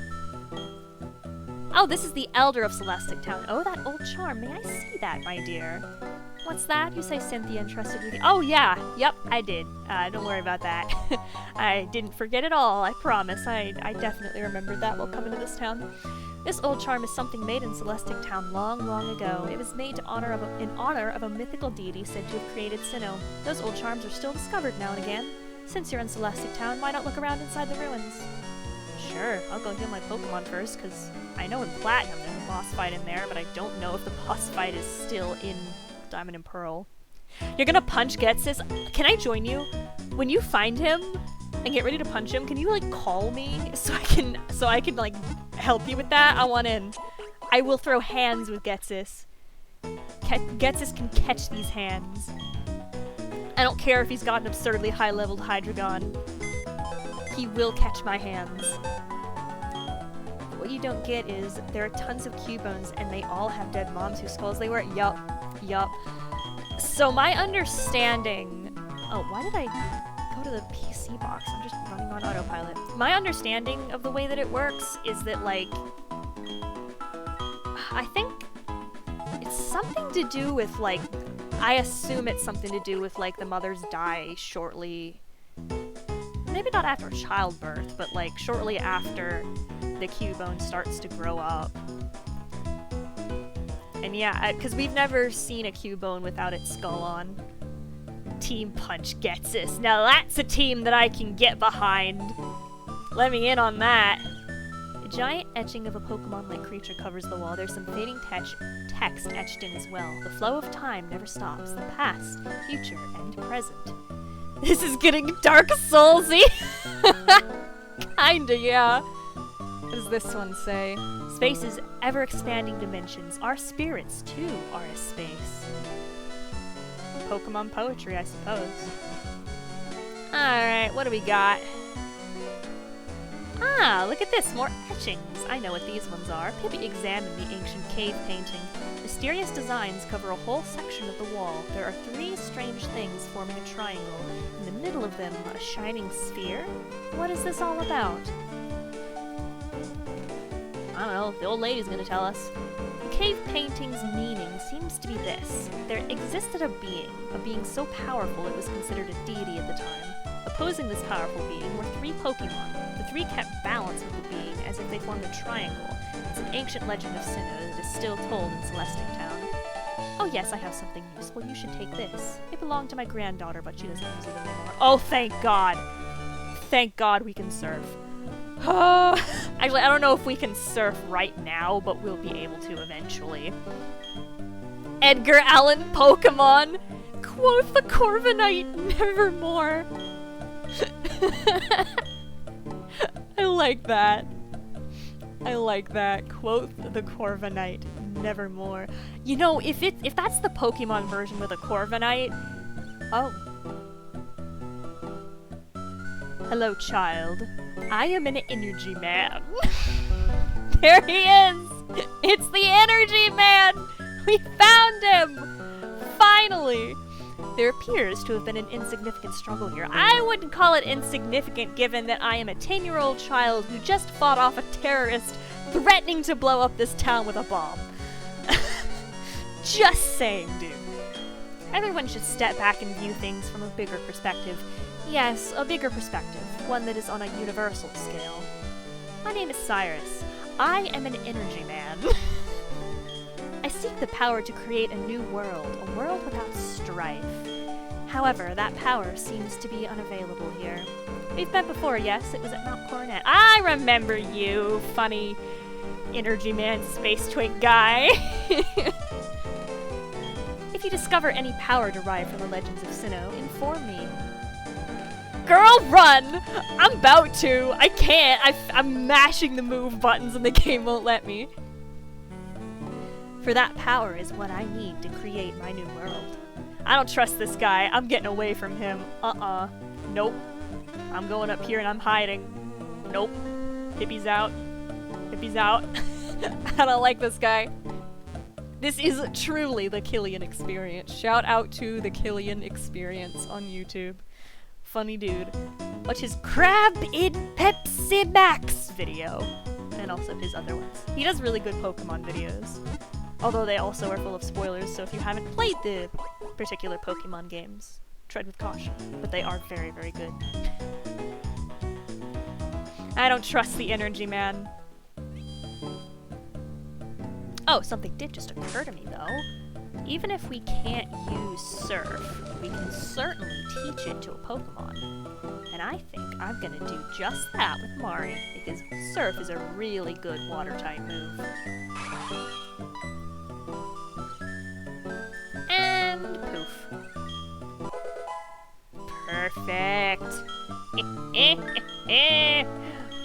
Oh, this is the Elder of Celestic Town. Oh, that old charm. May I see that, my dear? What's that? You say Cynthia entrusted you? Oh, yeah. Yep, I did. Don't worry about that. I didn't forget at all, I promise. I definitely remembered that while coming to this town. This old charm is something made in Celestic Town long, long ago. It was made in honor of a mythical deity said to have created Sinnoh. Those old charms are still discovered now and again. Since you're in Celestic Town, why not look around inside the ruins? Sure, I'll go heal my Pokemon first, because I know in Platinum there's a boss fight in there, but I don't know if the boss fight is still in Diamond and Pearl. You're gonna punch Getsis? Can I join you? When you find him and get ready to punch him, can you like call me so I can like help you with that? I want in. I will throw hands with Getsis. Getsis can catch these hands. I don't care if he's got an absurdly high-leveled Hydreigon. He will catch my hands. What you don't get is there are tons of Cubones and they all have dead moms whose skulls they wear. Yup. So my understanding... Oh, why did I go to the PC box? I'm just running on autopilot. My understanding of the way that it works is that, like... I think it's something to do with, like... I assume it's something to do with, like, the mothers die shortly... Maybe not after childbirth, but, like, shortly after the Cubone starts to grow up. And yeah, because we've never seen a Cubone without its skull on. Team Punch Getsis. Now that's a team that I can get behind. Let me in on that. A giant etching of a Pokemon-like creature covers the wall. There's some fading text etched in as well. The flow of time never stops. The past, future, and present. This is getting Dark Soulsy! Kinda, yeah. What does this one say? Space is ever-expanding dimensions. Our spirits, too, are a space. Pokemon poetry, I suppose. Alright, what do we got? Ah, look at this, more etchings. I know what these ones are. Pippi examined the ancient cave painting. Mysterious designs cover a whole section of the wall. There are 3 strange things forming a triangle. In the middle of them, a shining sphere? What is this all about? I don't know, the old lady's gonna tell us. The cave painting's meaning seems to be this. There existed a being so powerful it was considered a deity at the time. Opposing this powerful being were 3 Pokemon. The 3 kept balance with the being as if they formed a triangle. It's an ancient legend of Sinnoh that is still told in Celestic Town. Oh yes, I have something useful. You should take this. It belonged to my granddaughter, but she doesn't use it anymore. Oh, thank God! Thank God we can surf. Actually, I don't know if we can surf right now, but we'll be able to eventually. Edgar Allan Pokemon! Quoth the Corviknight nevermore! I like that. I like that. Quoth the Corviknight nevermore. You know, if that's the Pokemon version with a Corviknight... Oh. Hello, child. I am an energy man. There he is! It's the energy man! We found him! Finally! There appears to have been an insignificant struggle here. I wouldn't call it insignificant given that I am a 10-year-old child who just fought off a terrorist threatening to blow up this town with a bomb. Just saying, dude. Everyone should step back and view things from a bigger perspective. Yes, a bigger perspective, one that is on a universal scale. My name is Cyrus. I am an energy man. I seek the power to create a new world, a world without strife. However, that power seems to be unavailable here. We've met before, yes, it was at Mount Coronet. I remember you, funny energy man space twink guy. If you discover any power derived from the legends of Sinnoh, inform me. Girl, run! I'm about to. I can't. I'm mashing the move buttons and the game won't let me. For that power is what I need to create my new world. I don't trust this guy. I'm getting away from him. Nope. I'm going up here and I'm hiding. Nope. Hippie's out. Hippie's out. I don't like this guy. This is truly the Killian experience. Shout out to the Killian experience on YouTube. Funny dude. Watch his Crab in Pepsi Max video. And also his other ones. He does really good Pokemon videos. Although they also are full of spoilers, so if you haven't played the particular Pokemon games, tread with caution. But they are very, very good. I don't trust the energy man. Oh, something did just occur to me, though. Even if we can't use Surf, we can certainly teach it to a Pokemon. And I think I'm gonna do just that with Mari, because Surf is a really good water-type move. And poof. Perfect.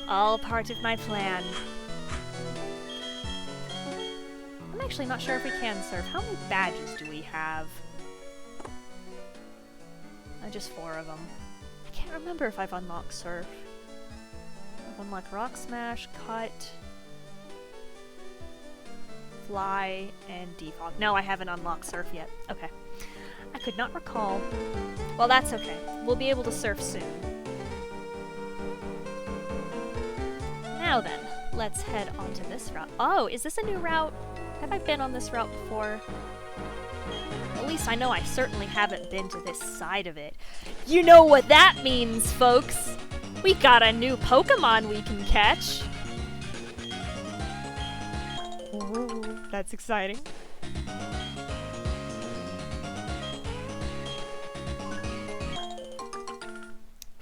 All part of my plan. I'm actually not sure if we can Surf. How many badges do we have? Just 4 of them. I can't remember if I've unlocked Surf. I've unlocked Rock Smash, Cut, Fly, and Defog. No, I haven't unlocked Surf yet. Okay. I could not recall. Well, that's okay. We'll be able to surf soon. Now then, let's head onto this route. Oh, is this a new route? Have I been on this route before? At least I know I certainly haven't been to this side of it. You know what that means, folks! We got a new Pokemon we can catch! Ooh, that's exciting.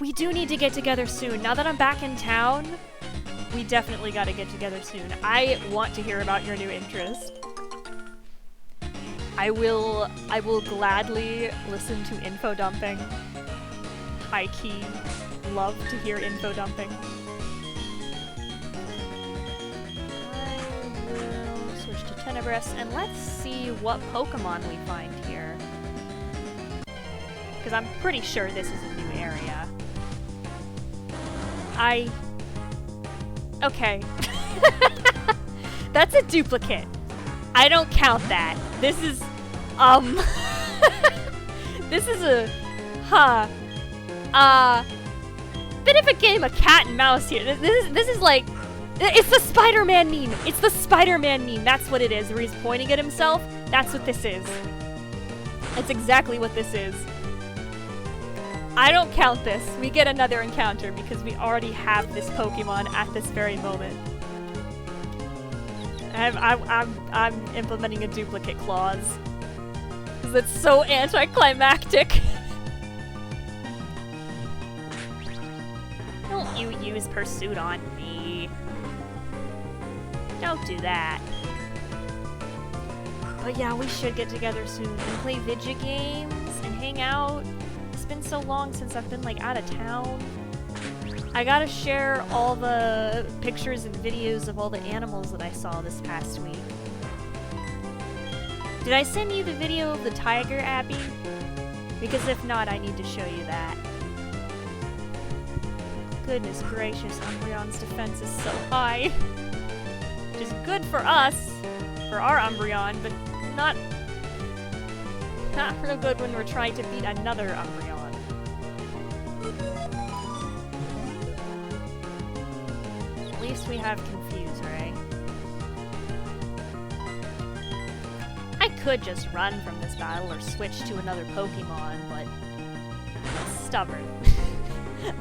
We do need to get together soon. Now that I'm back in town, we definitely gotta get together soon. I want to hear about your new interest. I will gladly listen to info dumping. High key, love to hear info dumping. I will switch to Tenebris and let's see what Pokemon we find here. Because I'm pretty sure this is a new area. Okay. That's a duplicate. I don't count that. This is, this is a, bit of a game of cat and mouse here. This is like, it's the Spider-Man meme. It's the Spider-Man meme. That's what it is. Where he's pointing at himself. That's what this is. That's exactly what this is. I don't count this. We get another encounter because we already have this Pokemon at this very moment. I'm implementing a duplicate clause. Because it's so anticlimactic. Don't you use Pursuit on me. Don't do that. But yeah, we should get together soon and play video games and hang out. It's been so long since I've been like out of town. I gotta share all the pictures and videos of all the animals that I saw this past week. Did I send you the video of the tiger, Abby? Because if not, I need to show you that. Goodness gracious, Umbreon's defense is so high. Which is good for us, for our Umbreon, but not real good when we're trying to beat another Umbreon. At least we have Confuse, right? I could just run from this battle or switch to another Pokemon, but I'm stubborn.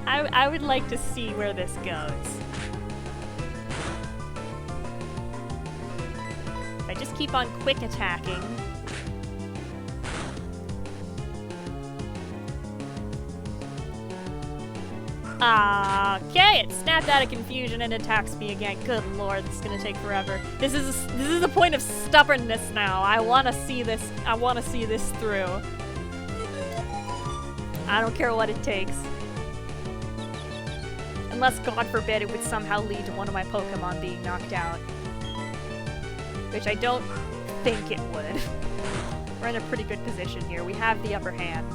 I would like to see where this goes. If I just keep on quick attacking. Okay, it snapped out of confusion and attacks me again. Good lord, this is gonna take forever. This is a point of stubbornness now. I wanna see this. I wanna see this through. I don't care what it takes. Unless, God forbid, it would somehow lead to one of my Pokemon being knocked out. Which I don't think it would. We're in a pretty good position here. We have the upper hand.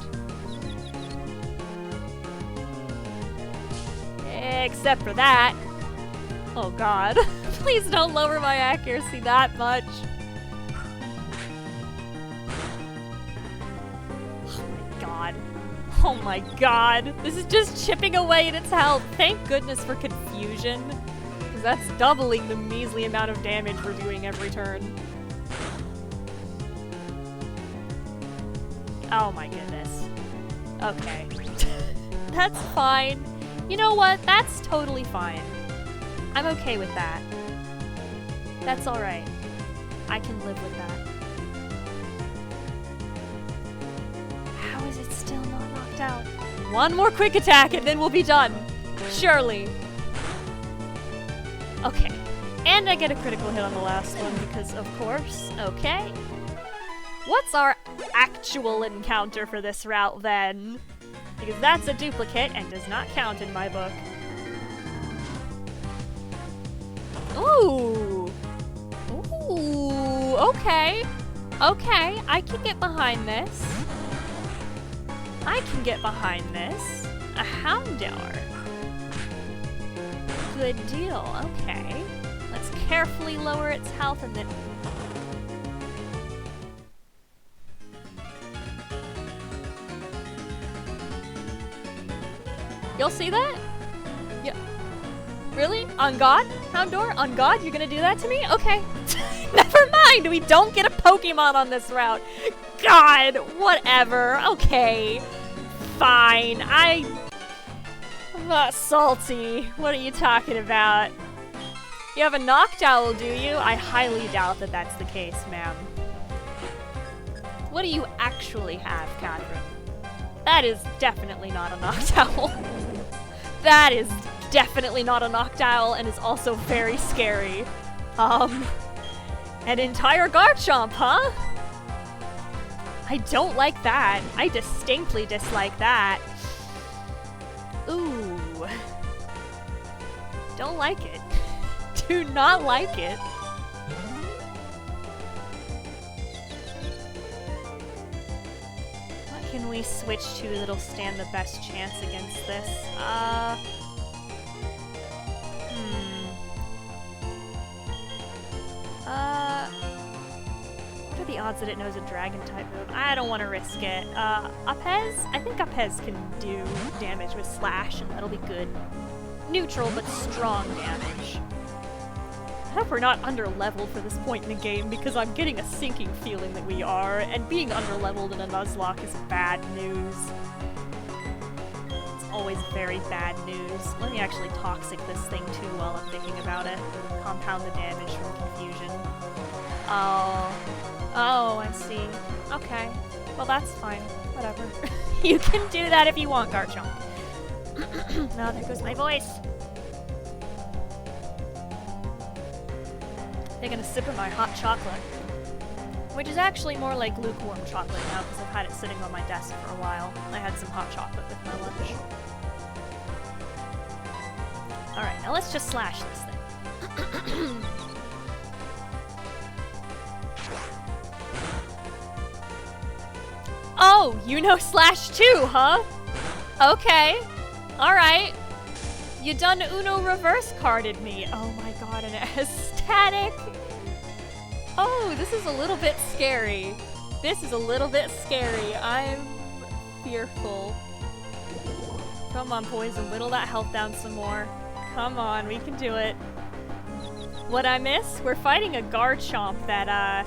Except for that. Oh god. Please don't lower my accuracy that much. Oh my god. Oh my god. This is just chipping away at its health. Thank goodness for confusion. Because that's doubling the measly amount of damage we're doing every turn. Oh my goodness. Okay. That's fine. You know what? That's totally fine. I'm okay with that. That's alright. I can live with that. How is it still not knocked out? One more quick attack and then we'll be done. Surely. Okay. And I get a critical hit on the last one because of course. Okay. What's our actual encounter for this route then? Because that's a duplicate and does not count in my book. Ooh. Ooh, okay. Okay, I can get behind this. I can get behind this. A Houndour. Good deal, okay. Let's carefully lower its health and then... You'll see that? Yeah. Really? On God? Houndour? On God? You're gonna do that to me? Okay. Never mind! We don't get a Pokemon on this route. God! Whatever. Okay. Fine. I'm not salty. What are you talking about? You have a Noctowl, do you? I highly doubt that that's the case, ma'am. What do you actually have, Catherine? That is definitely not a Noctowl. That is definitely not a Noctowl and is also very scary. An entire Garchomp, huh? I don't like that. I distinctly dislike that. Ooh. Don't like it. Do not like it. What can we switch to that'll stand the best chance against this? What are the odds that it knows a Dragon-type move? I don't want to risk it. Upez? I think Upez can do damage with Slash, and that'll be good. Neutral, but strong damage. I hope we're not under-leveled for this point in the game, because I'm getting a sinking feeling that we are, and being under-leveled in a Nuzlocke is bad news. It's always very bad news. Let me actually Toxic this thing too while I'm thinking about it. Compound the damage from confusion. Oh, I see. Okay. Well, that's fine. Whatever. You can do that if you want, Garchomp. No, there goes my voice. Taking a sip of my hot chocolate. Which is actually more like lukewarm chocolate now because I've had it sitting on my desk for a while. I had some hot chocolate with my lunch. Alright, now let's just slash this thing. Oh, you know Slash too, huh? Okay. Alright. You done Uno reverse carded me. Oh my god, and it has static. Oh, this is a little bit scary. This is a little bit scary. I'm fearful. Come on, Poison, whittle that health down some more. Come on, we can do it. What I miss? We're fighting a Garchomp that,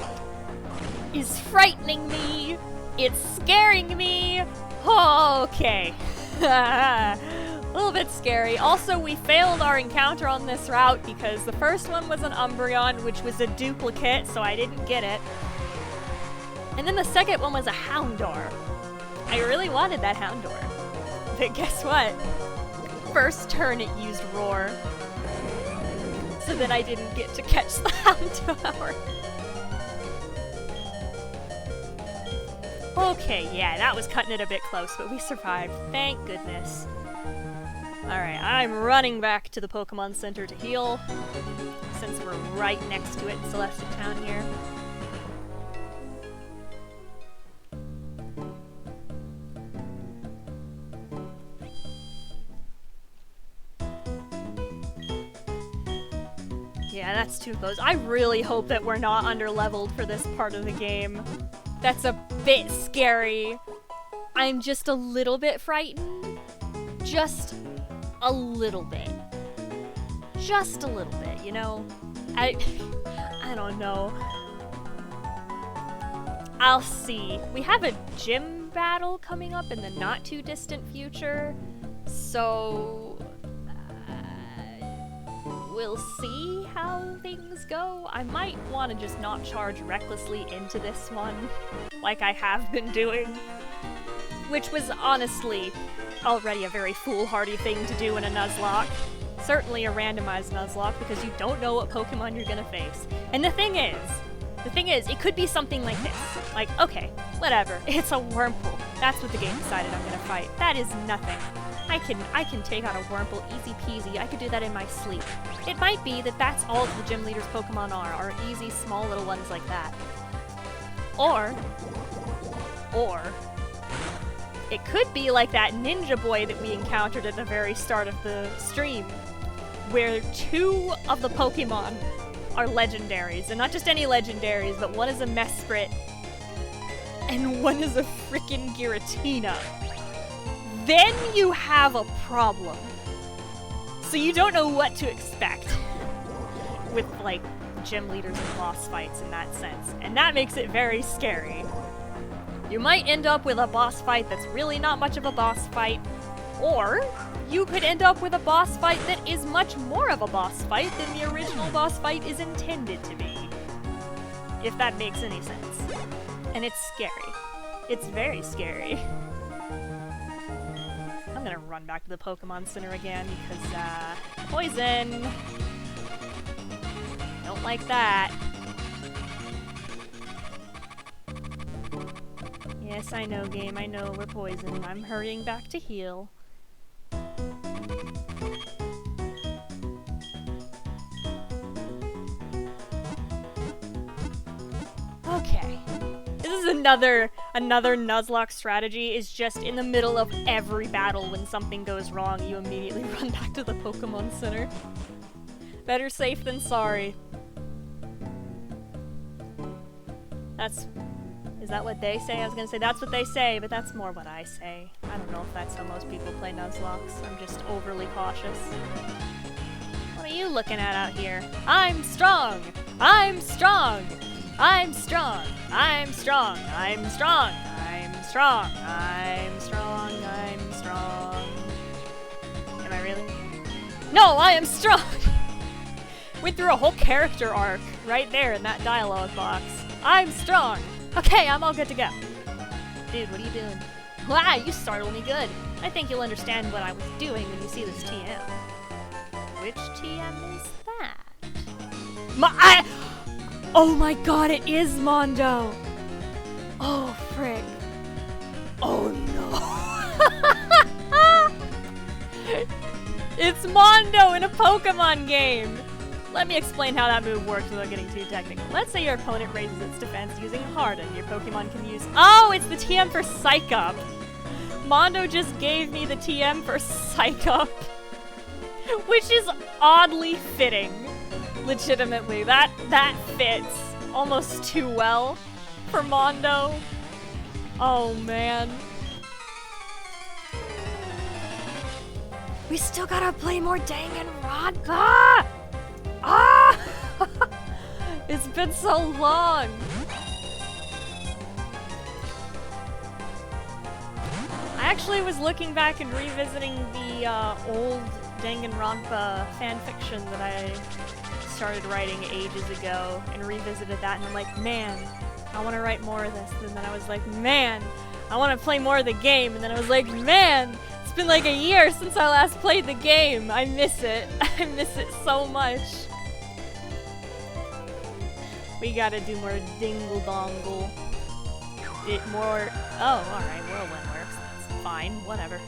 is frightening me. It's scaring me. Okay. A little bit scary. Also, we failed our encounter on this route because the first one was an Umbreon, which was a duplicate, so I didn't get it. And then the second one was a Houndour. I really wanted that Houndour. But guess what? First turn it used Roar. So then I didn't get to catch the Houndour. Okay, yeah, that was cutting it a bit close, but we survived. Thank goodness. Alright, I'm running back to the Pokemon Center to heal, since we're right next to it in Celestic Town here. Yeah, that's too close. I really hope that we're not under-leveled for this part of the game. That's a bit scary. I'm just a little bit frightened. Just a little bit. Just a little bit, you know? I don't know. I'll see. We have a gym battle coming up in the not too distant future, so we'll see how things go. I might want to just not charge recklessly into this one, like I have been doing, which was honestly already a very foolhardy thing to do in a Nuzlocke. Certainly a randomized Nuzlocke, because you don't know what Pokemon you're gonna face. And the thing is, it could be something like this. Like, okay, whatever, it's a Wurmple. That's what the game decided I'm gonna fight. That is nothing. I can take out a Wurmple easy peasy. I could do that in my sleep. It might be that that's all the gym leader's Pokemon are easy, small little ones like that. Or, it could be like that ninja boy that we encountered at the very start of the stream, where 2 of the Pokemon are legendaries, and not just any legendaries, but one is a Mesprit, and one is a frickin' Giratina. Then you have a problem. So you don't know what to expect with, like, gym leaders and boss fights in that sense, and that makes it very scary. You might end up with a boss fight that's really not much of a boss fight, or you could end up with a boss fight that is much more of a boss fight than the original boss fight is intended to be. If that makes any sense. And it's scary. It's very scary. I'm gonna run back to the Pokemon Center again because, poison! Don't like that. Yes, I know, game. I know we're poisoned. I'm hurrying back to heal. Okay. This is another Nuzlocke strategy, is just in the middle of every battle when something goes wrong, you immediately run back to the Pokemon Center. Better safe than sorry. Is that what they say? I was gonna say that's what they say, but that's more what I say. I don't know if that's how most people play Nuzlocks. I'm just overly cautious. What are you looking at out here? I'm strong! I'm strong! I'm strong! I'm strong! I'm strong! I'm strong! I'm strong! I'm strong! Am I really? No, I am strong! Went through a whole character arc right there in that dialogue box. I'm strong! Okay, I'm all good to go. Dude, what are you doing? Wow, you startled me good. I think you'll understand what I was doing when you see this TM. Which TM is that? Oh my god, it is Mondo! Oh, frick. Oh no. It's Mondo in a Pokemon game! Let me explain how that move works without getting too technical. Let's say your opponent raises its defense using Harden. Your Pokemon can use— oh, it's the TM for Psych Up! Mondo just gave me the TM for Psych Up. Which is oddly fitting. Legitimately. That fits almost too well for Mondo. Oh, man. We still gotta play more Danganronpa! Ah! It's been so long! I actually was looking back and revisiting the old Danganronpa fanfiction that I started writing ages ago, and revisited that, and I'm like, man, I want to write more of this. And then I was like, man, I want to play more of the game. And then I was like, man, it's been like a year since I last played the game. I miss it. I miss it so much. We gotta do more dingle dongle. More— oh, alright, whirlwind works. That's fine, whatever.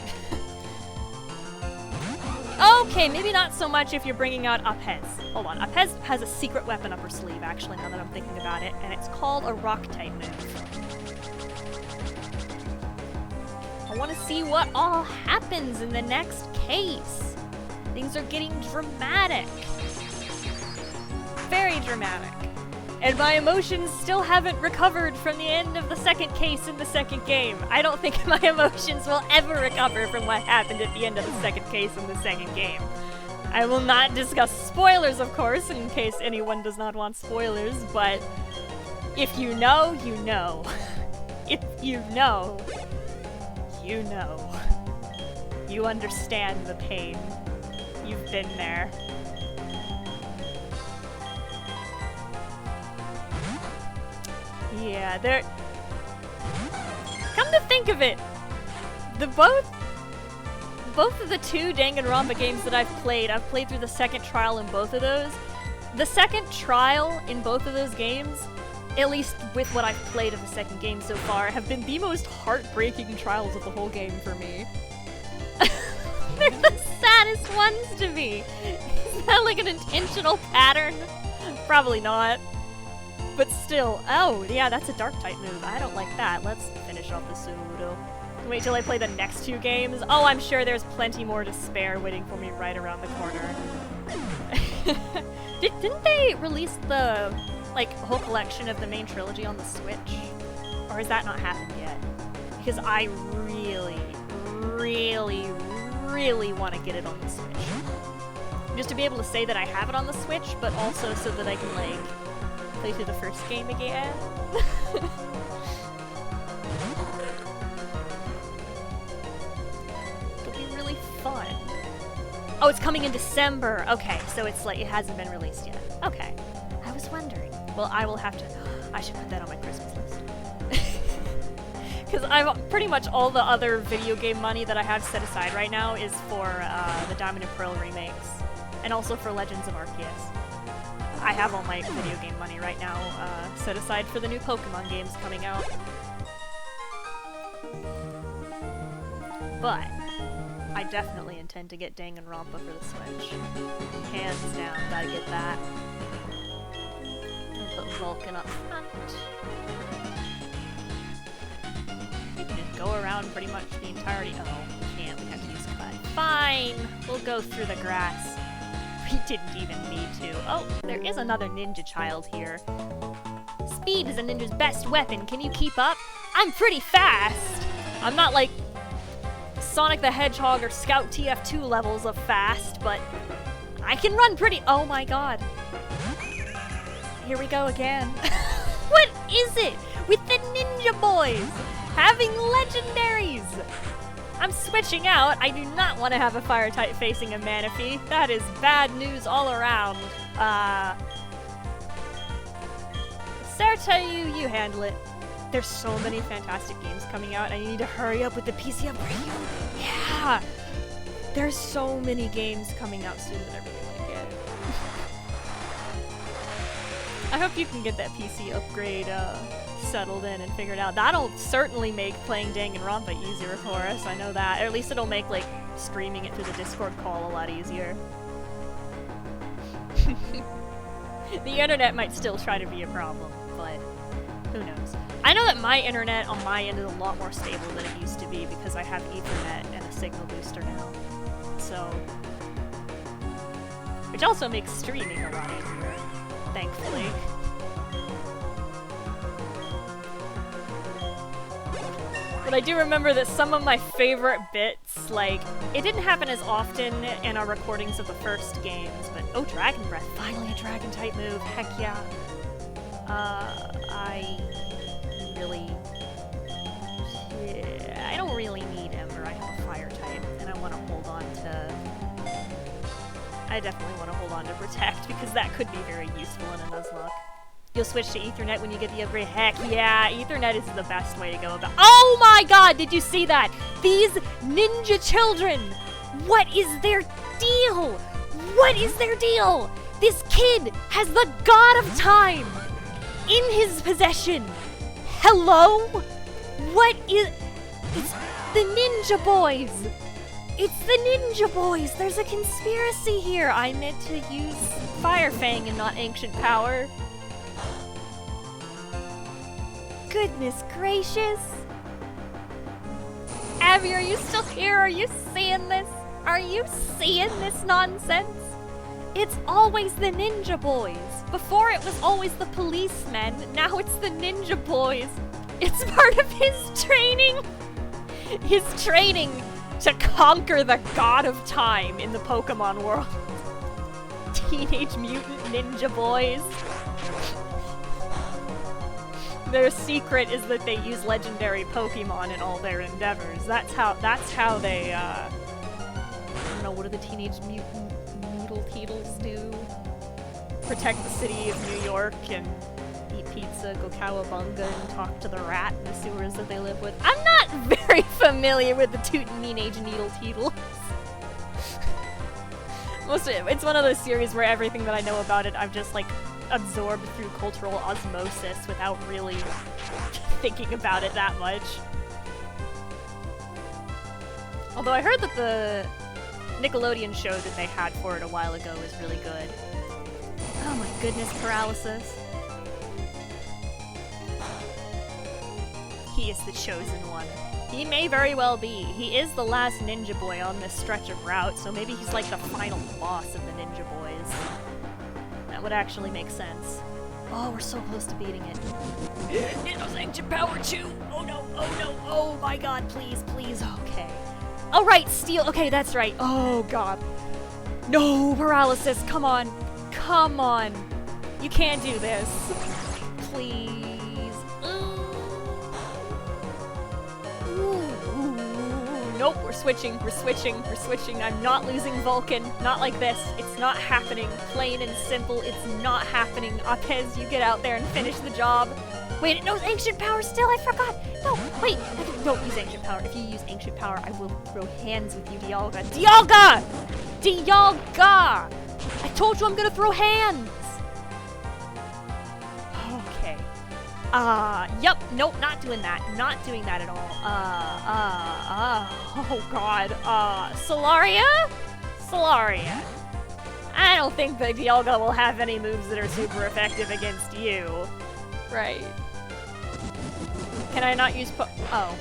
Okay, maybe not so much if you're bringing out Uphez. Hold on, Uphez has a secret weapon up her sleeve, actually, now that I'm thinking about it, and it's called a Rock-type move. I want to see what all happens in the next case. Things are getting dramatic. Very dramatic. And my emotions still haven't recovered from the end of the second case in the second game. I don't think my emotions will ever recover from what happened at the end of the second case in the second game. I will not discuss spoilers, of course, in case anyone does not want spoilers, but if you know, you know. If you know, you know. You understand the pain. You've been there. Yeah, they're... Come to think of it, both of the two Danganronpa games that I've played through the second trial in both of those. The second trial in both of those games, at least with what I've played of the second game so far, have been the most heartbreaking trials of the whole game for me. They're the saddest ones to me. Is that like an intentional pattern? Probably not. But still, oh yeah, that's a dark type move. I don't like that. Let's finish off the pseudo. Wait till I play the next two games. Oh, I'm sure there's plenty more to spare waiting for me right around the corner. Didn't they release the, like, whole collection of the main trilogy on the Switch? Or has that not happened yet? Because I really, really, really want to get it on the Switch. Just to be able to say that I have it on the Switch, but also so that I can, like, play through the first game again. It'll be really fun. Oh, it's coming in December. Okay, so it's like, it hasn't been released yet. Okay. I was wondering. Well, I will have to... I should put that on my Christmas list. Because I've pretty much all the other video game money that I have set aside right now is for the Diamond and Pearl remakes. And also for Legends of Arceus. I have all my video game money right now set aside for the new Pokemon games coming out. But I definitely intend to get Danganronpa for the Switch. Hands down, gotta get that. I'll put Vulcan up front. We can just go around pretty much the entirety. Oh, we can't. We have to use cut. Fine! We'll go through the grass. We didn't even need to. Oh, there is another ninja child here. Speed is a ninja's best weapon. Can you keep up? I'm pretty fast! I'm not like Sonic the Hedgehog or Scout TF2 levels of fast, but I can run pretty— oh my god. Here we go again. What is it with the ninja boys having legendaries? I'm switching out. I do not want to have a fire type facing a Manaphy. That is bad news all around. Sarah, you handle it. There's so many fantastic games coming out, and you need to hurry up with the PC upgrade. Yeah! There's so many games coming out soon that I really want to get. I hope you can get that PC upgrade settled in and figured out. That'll certainly make playing Danganronpa easier for us, I know that. Or at least it'll make, like, streaming it through the Discord call a lot easier. The internet might still try to be a problem, but who knows. I know that my internet on my end is a lot more stable than it used to be because I have Ethernet and a signal booster now. So, which also makes streaming a lot easier, thankfully. But I do remember that some of my favorite bits, like, it didn't happen as often in our recordings of the first games, but oh, Dragon Breath, finally a dragon type move, heck yeah. I don't really need Ember. I have a fire type, and I want to hold on to... I definitely want to hold on to Protect, because that could be very useful in a Nuzlocke. You'll switch to Ethernet when you get the upgrade. Heck yeah, Ethernet is the best way to go about— oh my god, did you see that? These ninja children! What is their deal? What is their deal? This kid has the god of time in his possession. Hello? What is— it's the Ninja Boys! It's the Ninja Boys! There's a conspiracy here! I meant to use Fire Fang and not Ancient Power. Goodness gracious! Abby, are you still here? Are you seeing this? Are you seeing this nonsense? It's always the Ninja Boys. Before it was always the policemen, now it's the Ninja Boys. It's part of his training. His training to conquer the god of time in the Pokemon world. Teenage Mutant Ninja Boys. Their secret is that they use legendary Pokemon in all their endeavors. That's how they, I don't know, what do the Teenage Mutant Noodle Teetles do? Protect the city of New York and eat pizza, go cowabunga, and talk to the rat in the sewers that they live with. I'm not very familiar with the Tootin' Teenage Needle Teetles. It's one of those series where everything that I know about it I've just like absorbed through cultural osmosis without really thinking about it that much. Although I heard that the Nickelodeon show that they had for it a while ago was really good. Oh my goodness, paralysis. He is the chosen one. He may very well be. He is the last ninja boy on this stretch of route, so maybe he's like the final boss of the ninja boys. That would actually make sense. Oh, we're so close to beating it. It has ancient power too! Oh no, oh no, oh my god, please, please, okay. Oh right, steel, okay, that's right. Oh god. No, paralysis, come on. Come on. You can't do this. Please. Nope, we're switching. I'm not losing Vulcan. Not like this. It's not happening. Plain and simple, it's not happening. Apez, you get out there and finish the job. Wait, it knows ancient power still, I forgot. No, wait, don't use ancient power. If you use ancient power, I will throw hands with you, Dialga. Dialga! Dialga! I told you I'm gonna throw hands! Okay. Yep, nope, not doing that. Not doing that at all. Oh god. Solaria? Solaria. I don't think that Dialga will have any moves that are super effective against you. Right. Can I not use oh.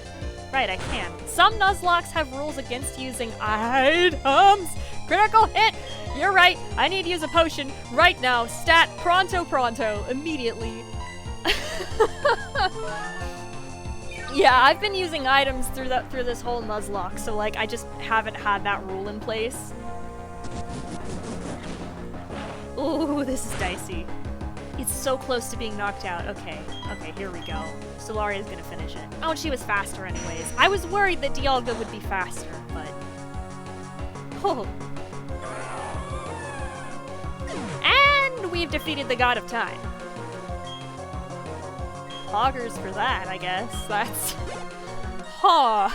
Right, I can. Some Nuzlocks have rules against using items! Critical hit! You're right, I need to use a potion right now. Stat, pronto, immediately. Yeah, I've been using items through this whole Nuzlocke, so like I just haven't had that rule in place. Ooh, this is dicey. It's so close to being knocked out. Okay, here we go. Solaria's gonna finish it. Oh, and she was faster anyways. I was worried that Dialga would be faster, but... Oh. And we've defeated the God of Time. Poggers for that, I guess. That's... Huh.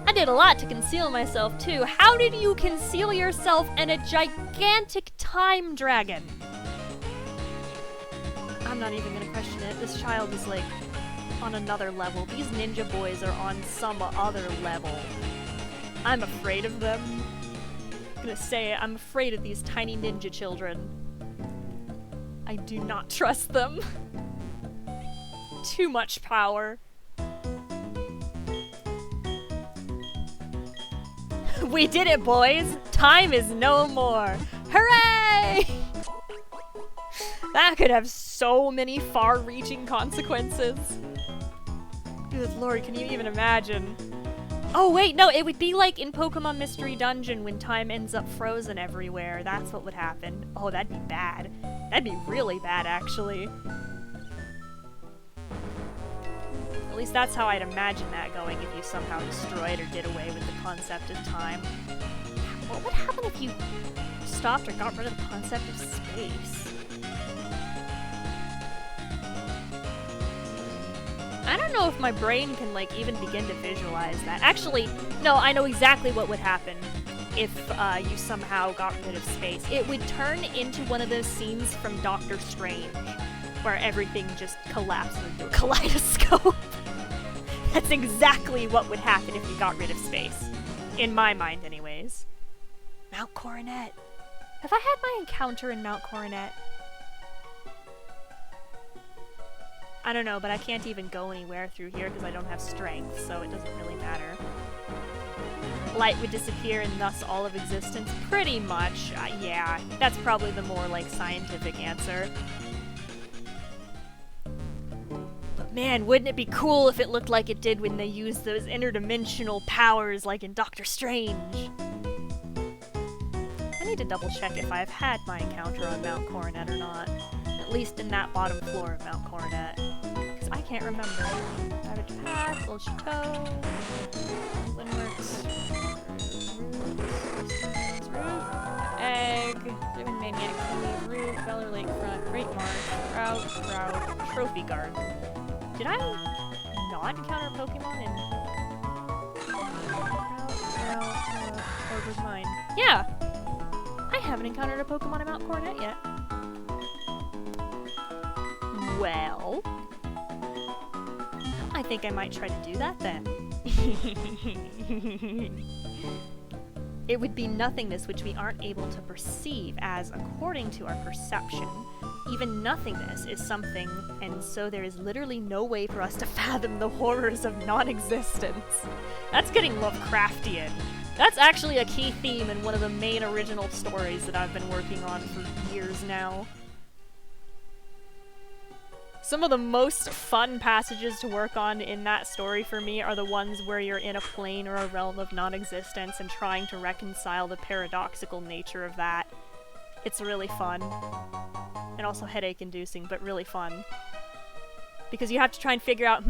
I did a lot to conceal myself, too. How did you conceal yourself in a gigantic time dragon? I'm not even gonna question it. This child is, like, on another level. These ninja boys are on some other level. I'm afraid of them. I'm gonna say it. I'm afraid of these tiny ninja children. I do not trust them. Too much power. We did it, boys! Time is no more! Hooray! That could have so many far-reaching consequences. Good lord, can you even imagine? Oh wait, no, it would be like in Pokemon Mystery Dungeon when time ends up frozen everywhere. That's what would happen. Oh, that'd be bad. That'd be really bad, actually. At least that's how I'd imagine that going if you somehow destroyed or did away with the concept of time. What would happen if you stopped or got rid of the concept of space? I don't know if my brain can, like, even begin to visualize that. Actually, no, I know exactly what would happen if you somehow got rid of space. It would turn into one of those scenes from Doctor Strange, where everything just collapses into a kaleidoscope. That's exactly what would happen if you got rid of space. In my mind, anyways. Mount Coronet. Have I had my encounter in Mount Coronet? I don't know, but I can't even go anywhere through here because I don't have strength, so it doesn't really matter. Light would disappear and thus all of existence? Pretty much. Yeah, that's probably the more, like, scientific answer. But man, wouldn't it be cool if it looked like it did when they used those interdimensional powers like in Doctor Strange? I need to double check if I've had my encounter on Mount Coronet or not. At least in that bottom floor of Mount Coronet. Because I can't remember. Savage Path, Old Chateau, Windworks, Egg, Ribbon Maniac, Kiwi, Root, Beller Lakefront, Great Marsh, Route, Trophy Garden. Did I not encounter a Pokemon in or was mine? Yeah! I haven't encountered a Pokemon in Mount Coronet yet. Well, I think I might try to do that then. It would be nothingness which we aren't able to perceive, as, according to our perception, even nothingness is something, and so there is literally no way for us to fathom the horrors of non-existence. That's getting Lovecraftian. That's actually a key theme in one of the main original stories that I've been working on for years now. Some of the most fun passages to work on in that story for me are the ones where you're in a plane or a realm of non-existence and trying to reconcile the paradoxical nature of that. It's really fun. And also headache-inducing, but really fun. Because you have to try and figure out,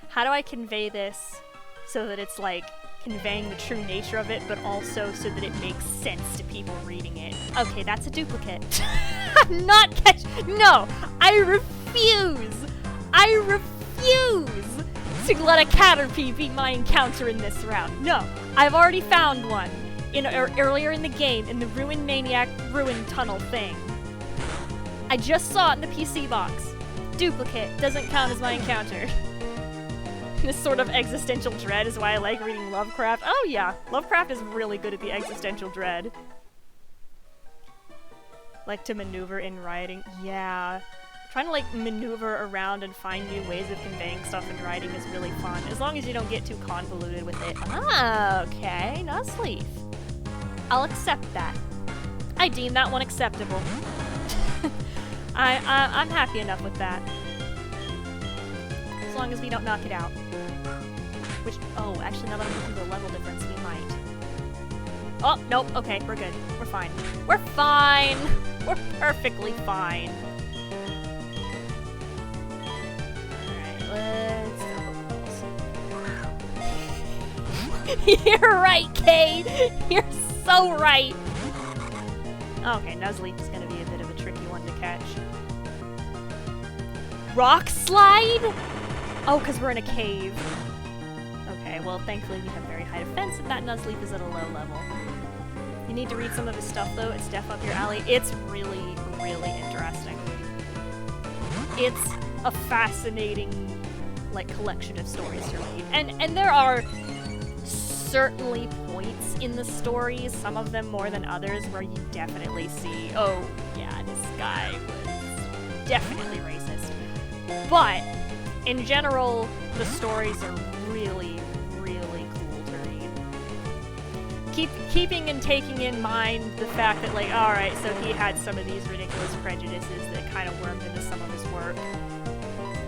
how do I convey this so that it's like conveying the true nature of it, but also so that it makes sense to people reading it. Okay, that's a duplicate. I'm not No! I refuse to let a Caterpie be my encounter in this round. No, I've already found one earlier in the game in the Ruin Maniac Ruin Tunnel thing. I just saw it in the PC box. Duplicate doesn't count as my encounter. This sort of existential dread is why I like reading Lovecraft. Oh yeah, Lovecraft is really good at the existential dread. Like to maneuver in writing. Yeah. Trying to like maneuver around and find new ways of conveying stuff in writing is really fun, as long as you don't get too convoluted with it. Ah, okay, Nuzleaf. I'll accept that. I deem that one acceptable. I'm happy enough with that. As long as we don't knock it out. Which, oh, actually now that I'm looking at the level difference, we might. Oh, nope, okay, we're good. We're fine. We're fine! We're perfectly fine. Alright, let's... You're right, Kate! You're so right! Okay, Nuzleaf is gonna be a bit of a tricky one to catch. Rock slide? Oh, because we're in a cave. Okay, well, thankfully we have very high defense, and that Nuzleaf is at a low level. You need to read some of his stuff, though. It's def up your alley. It's really, really interesting. It's a fascinating, like, collection of stories to read. And there are certainly points in the stories, some of them more than others, where you definitely see, oh, yeah, this guy was definitely racist. But in general, the stories are really, really cool to read. Keeping and taking in mind the fact that, like, alright, so he had some of these ridiculous prejudices that kind of wormed into some of his work.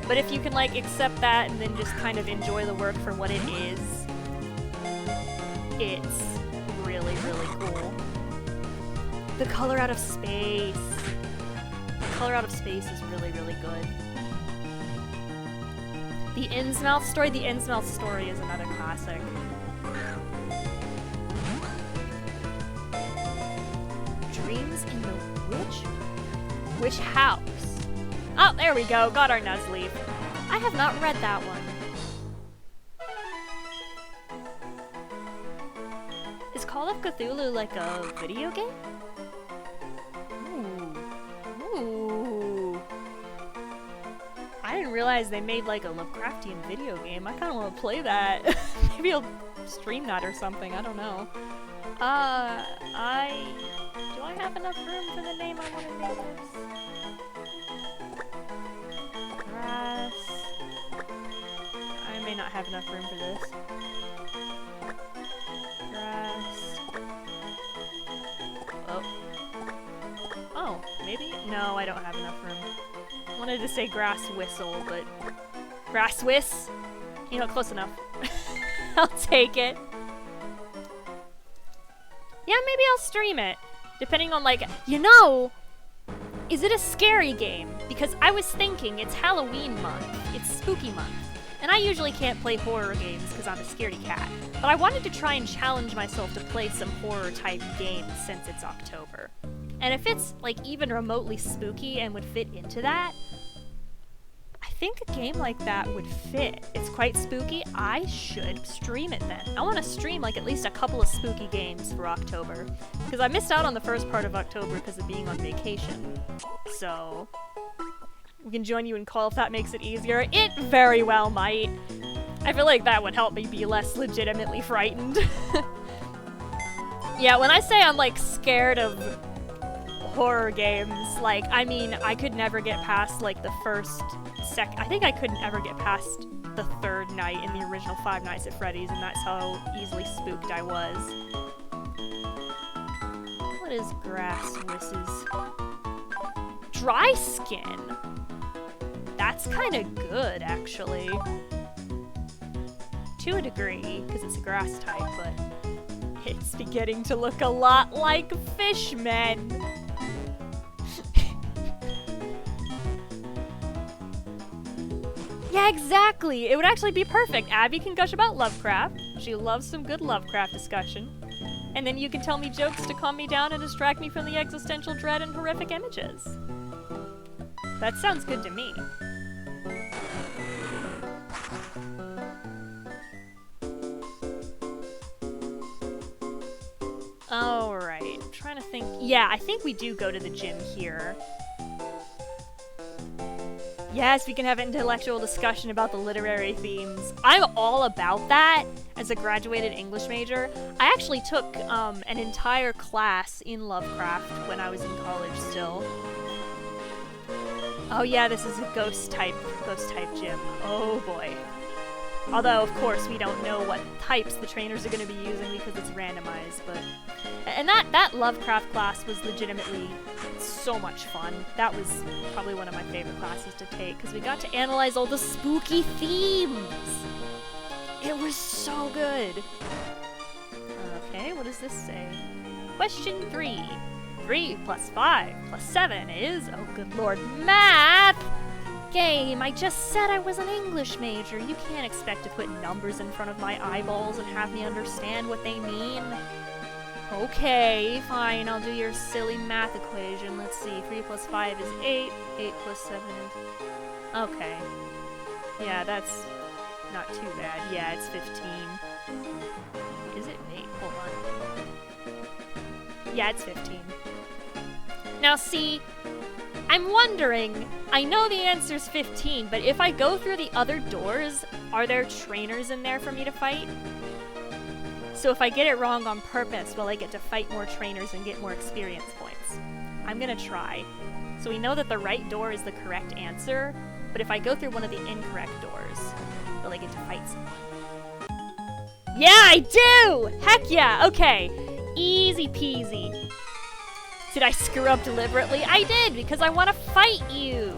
But if you can, like, accept that and then just kind of enjoy the work for what it is, it's really, really cool. The color out of space. The color out of space is really, really good. The Innsmouth story? The Innsmouth story is another classic. Dreams in the Which house? Oh, there we go. Got our Nuzleaf. I have not read that one. Is Call of Cthulhu like a video game? Ooh. I didn't realize they made like a Lovecraftian video game. I kind of want to play that. Maybe I'll stream that or something. I don't know. Do I have enough room for the name I want to name this? Grass. I may not have enough room for this. Grass. Oh, maybe? No, I don't have enough room. I wanted to say grass whistle, but... Grass whiss? You know, close enough. I'll take it. Yeah, maybe I'll stream it. Depending on, like, you know, is it a scary game? Because I was thinking it's Halloween month. It's spooky month. And I usually can't play horror games because I'm a scaredy cat, but I wanted to try and challenge myself to play some horror-type games since it's October. And if it's, like, even remotely spooky and would fit into that, I think a game like that would fit. It's quite spooky. I should stream it then. I want to stream, like, at least a couple of spooky games for October, because I missed out on the first part of October because of being on vacation. So we can join you in call if that makes it easier. It very well might. I feel like that would help me be less legitimately frightened. Yeah, when I say I'm, like, scared of horror games, like, I mean, I could never get past, like, the first, I think I couldn't ever get past the third night in the original Five Nights at Freddy's, and that's how easily spooked I was. What is grass wisses? Dry skin! That's kind of good, actually. To a degree, because it's a grass type, but it's beginning to look a lot like fishmen. Yeah, exactly! It would actually be perfect. Abby can gush about Lovecraft. She loves some good Lovecraft discussion. And then you can tell me jokes to calm me down and distract me from the existential dread and horrific images. That sounds good to me. Alright, I'm trying to think. Yeah, I think we do go to the gym here. Yes, we can have an intellectual discussion about the literary themes. I'm all about that as a graduated English major. I actually took an entire class in Lovecraft when I was in college still. Oh yeah, this is a ghost type gym. Oh boy. Although, of course, we don't know what types the trainers are going to be using because it's randomized, but... And that Lovecraft class was legitimately so much fun. That was probably one of my favorite classes to take, because we got to analyze all the spooky themes! It was so good! Okay, what does this say? Question 3. 3 plus 5 plus 7 is... Oh, good lord, math! Game, I just said I was an English major. You can't expect to put numbers in front of my eyeballs and have me understand what they mean. Okay, fine, I'll do your silly math equation. Let's see, 3 plus 5 is 8, 8 plus 7 is... Okay. Yeah, that's not too bad. Yeah, it's 15. Is it? Wait, hold on. Yeah, it's 15. Now see, I'm wondering, I know the answer's 15, but if I go through the other doors, are there trainers in there for me to fight? So if I get it wrong on purpose, will I get to fight more trainers and get more experience points? I'm gonna try. So we know that the right door is the correct answer, but if I go through one of the incorrect doors, will I get to fight someone? Yeah, I do! Heck yeah! Okay. Easy peasy. Did I screw up deliberately? I did, because I want to fight you!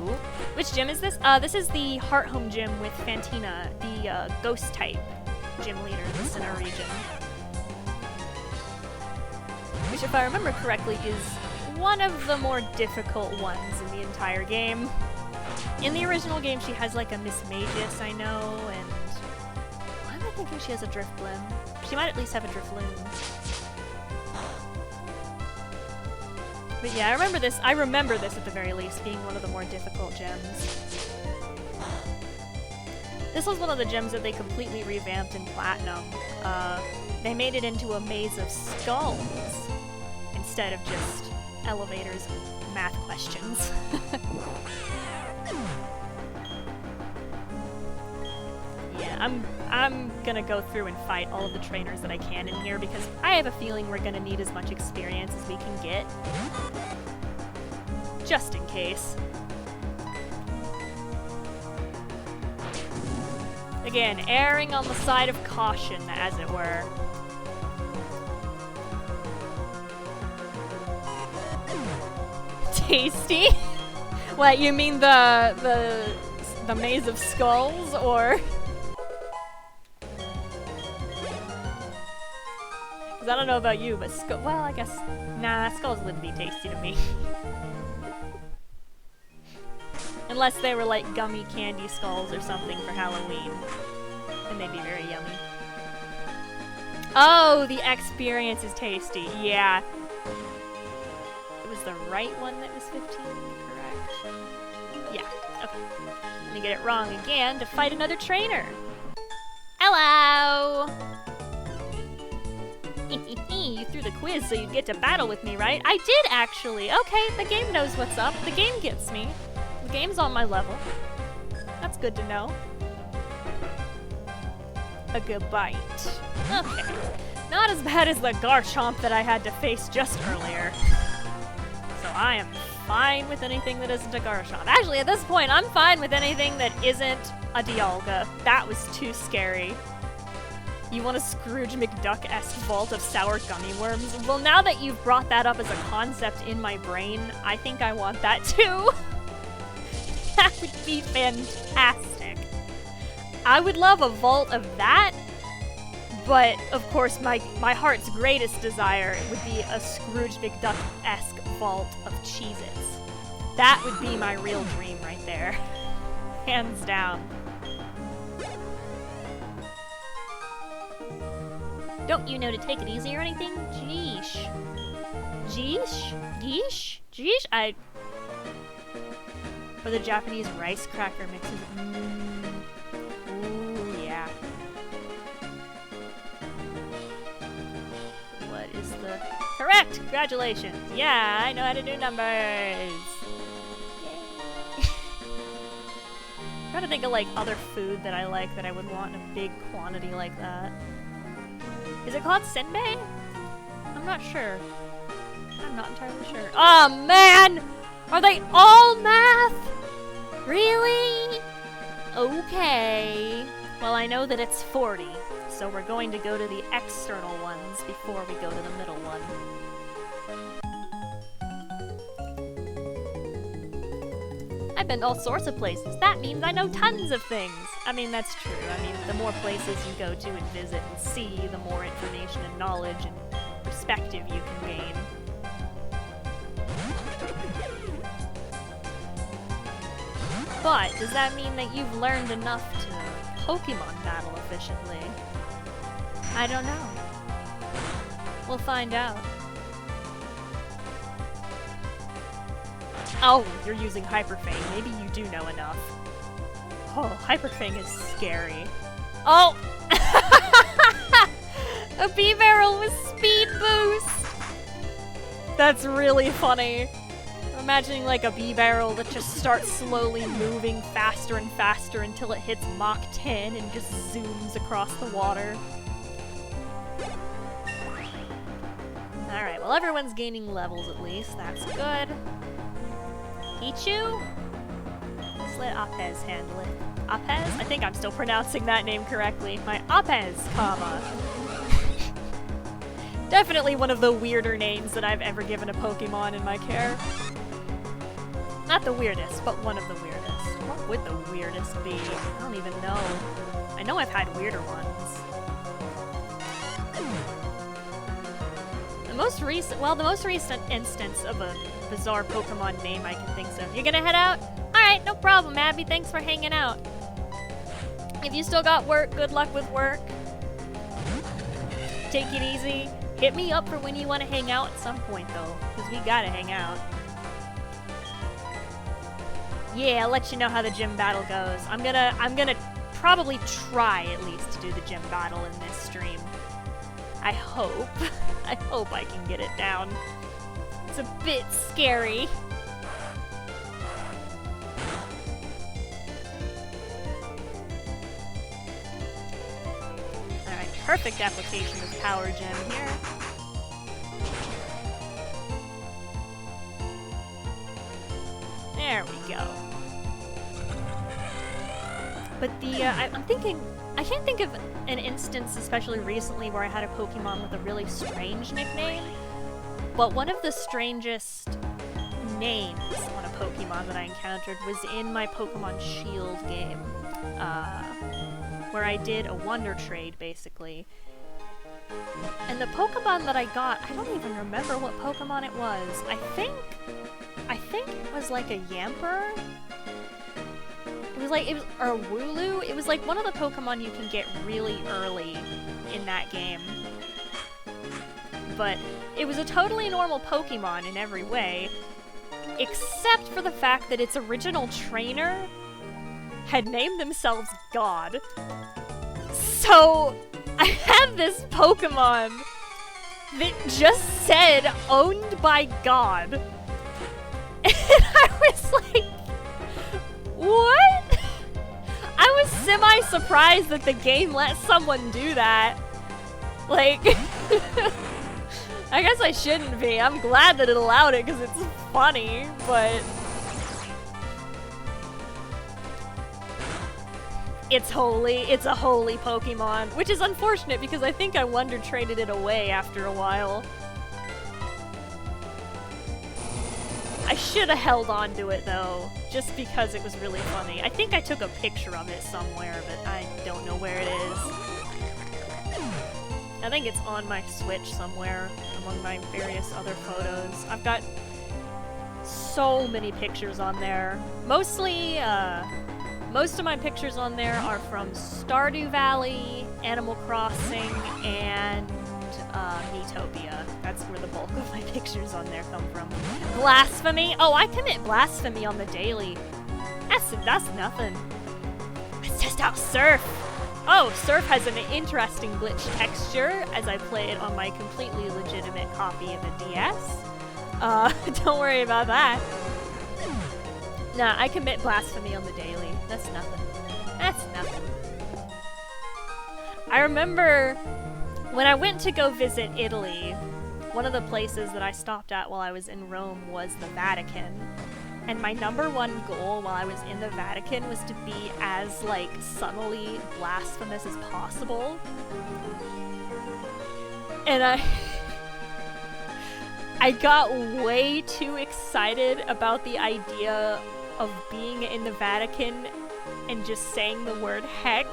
Which gym is this? This is the Heart Home gym with Fantina, the ghost type gym leader in the center region. Which, if I remember correctly, is one of the more difficult ones in the entire game. In the original game, she has like a Miss Magus, I know, and... Why am I thinking she has a Drifblim? She might at least have a Drifloon. But yeah, I remember this at the very least, being one of the more difficult gems. This was one of the gems that they completely revamped in Platinum. They made it into a maze of skulls, instead of just elevators and math questions. Yeah, I'm gonna go through and fight all of the trainers that I can in here, because I have a feeling we're gonna need as much experience as we can get. Just in case. Again, erring on the side of caution, as it were. Tasty? What, you mean the maze of skulls, or? I don't know about you, but well, I guess, nah, skulls wouldn't be tasty to me. Unless they were like gummy candy skulls or something for Halloween. And they'd be very yummy. Oh, the experience is tasty. Yeah. It was the right one that was 15, correct? Yeah, okay. Let me get it wrong again to fight another trainer. Hello! You threw the quiz so you'd get to battle with me, right? I did, actually. Okay, the game knows what's up. The game gets me. The game's on my level. That's good to know. A good bite. Okay. Not as bad as the Garchomp that I had to face just earlier. So I am fine with anything that isn't a Garchomp. Actually, at this point, I'm fine with anything that isn't a Dialga. That was too scary. You want a Scrooge McDuck-esque vault of sour gummy worms? Well, now that you've brought that up as a concept in my brain, I think I want that too. That would be fantastic. I would love a vault of that, but of course my heart's greatest desire would be a Scrooge McDuck-esque vault of Cheez-Its. That would be my real dream right there. Hands down. Don't you know to take it easy or anything? Jeesh. Jeesh? Geesh? Jeesh? Or the Japanese rice cracker mixes. Ooh, yeah. What is the... Correct! Congratulations! Yeah, I know how to do numbers! I'm trying to think of, like, other food that I like that I would want in a big quantity like that. Is it called senbei? I'm not sure. I'm not entirely sure. Oh, man! Are they all math? Really? Okay. Well, I know that it's 40, so we're going to go to the external ones before we go to the middle one. I've been to all sorts of places. That means I know tons of things. I mean, that's true. I mean, the more places you go to and visit and see, the more information and knowledge and perspective you can gain. But does that mean that you've learned enough to Pokemon battle efficiently? I don't know. We'll find out. Oh, you're using Hyper Fang. Maybe you do know enough. Oh, Hyper Fang is scary. Oh! A B-Barrel with speed boost! That's really funny. I'm imagining like a B-Barrel that just starts slowly moving faster and faster until it hits Mach 10 and just zooms across the water. Alright, well everyone's gaining levels at least. That's good. Pichu? Let's let Apez handle it. Apez? I think I'm still pronouncing that name correctly. My Apez, comma. Definitely one of the weirder names that I've ever given a Pokemon in my care. Not the weirdest, but one of the weirdest. What would the weirdest be? I don't even know. I know I've had weirder ones. The most recent instance of a bizarre Pokemon name I can think of. You gonna head out? Alright, no problem, Abby. Thanks for hanging out. If you still got work, good luck with work. Take it easy. Hit me up for when you want to hang out at some point, though, because we gotta hang out. Yeah, I'll let you know how the gym battle goes. I'm gonna probably try at least to do the gym battle in this stream. I hope. I hope I can get it down. It's a bit scary. Alright, perfect application of Power Gem here. There we go. But I'm thinking, I can't think of an instance, especially recently, where I had a Pokemon with a really strange nickname. But one of the strangest names on a Pokemon that I encountered was in my Pokemon Shield game, where I did a Wonder Trade, basically. And the Pokemon that I got, I don't even remember what Pokemon it was. I think it was like a Yamper? or Wooloo. It was like one of the Pokemon you can get really early in that game. But it was a totally normal Pokemon in every way, except for the fact that its original trainer had named themselves God. So I had this Pokemon that just said owned by God. And I was like, what? I was semi-surprised that the game let someone do that. Like, I guess I shouldn't be. I'm glad that it allowed it because it's funny, but it's holy. It's a holy Pokemon, which is unfortunate because I think I Wonder traded it away after a while. I should have held on to it though, just because it was really funny. I think I took a picture of it somewhere, but I don't know where it is. I think it's on my Switch somewhere among my various other photos. I've got so many pictures on there. Mostly, most of my pictures on there are from Stardew Valley, Animal Crossing, and Miitopia. That's where the bulk of my pictures on there come from. Blasphemy? Oh, I commit blasphemy on the daily. That's nothing. Let's test out Surf. Oh, Surf has an interesting glitch texture as I play it on my completely legitimate copy of a DS. Don't worry about that. Nah, I commit blasphemy on the daily. That's nothing. That's nothing. I remember when I went to go visit Italy, one of the places that I stopped at while I was in Rome was the Vatican. And my #1 goal while I was in the Vatican was to be as, like, subtly blasphemous as possible. And I got way too excited about the idea of being in the Vatican and just saying the word heck.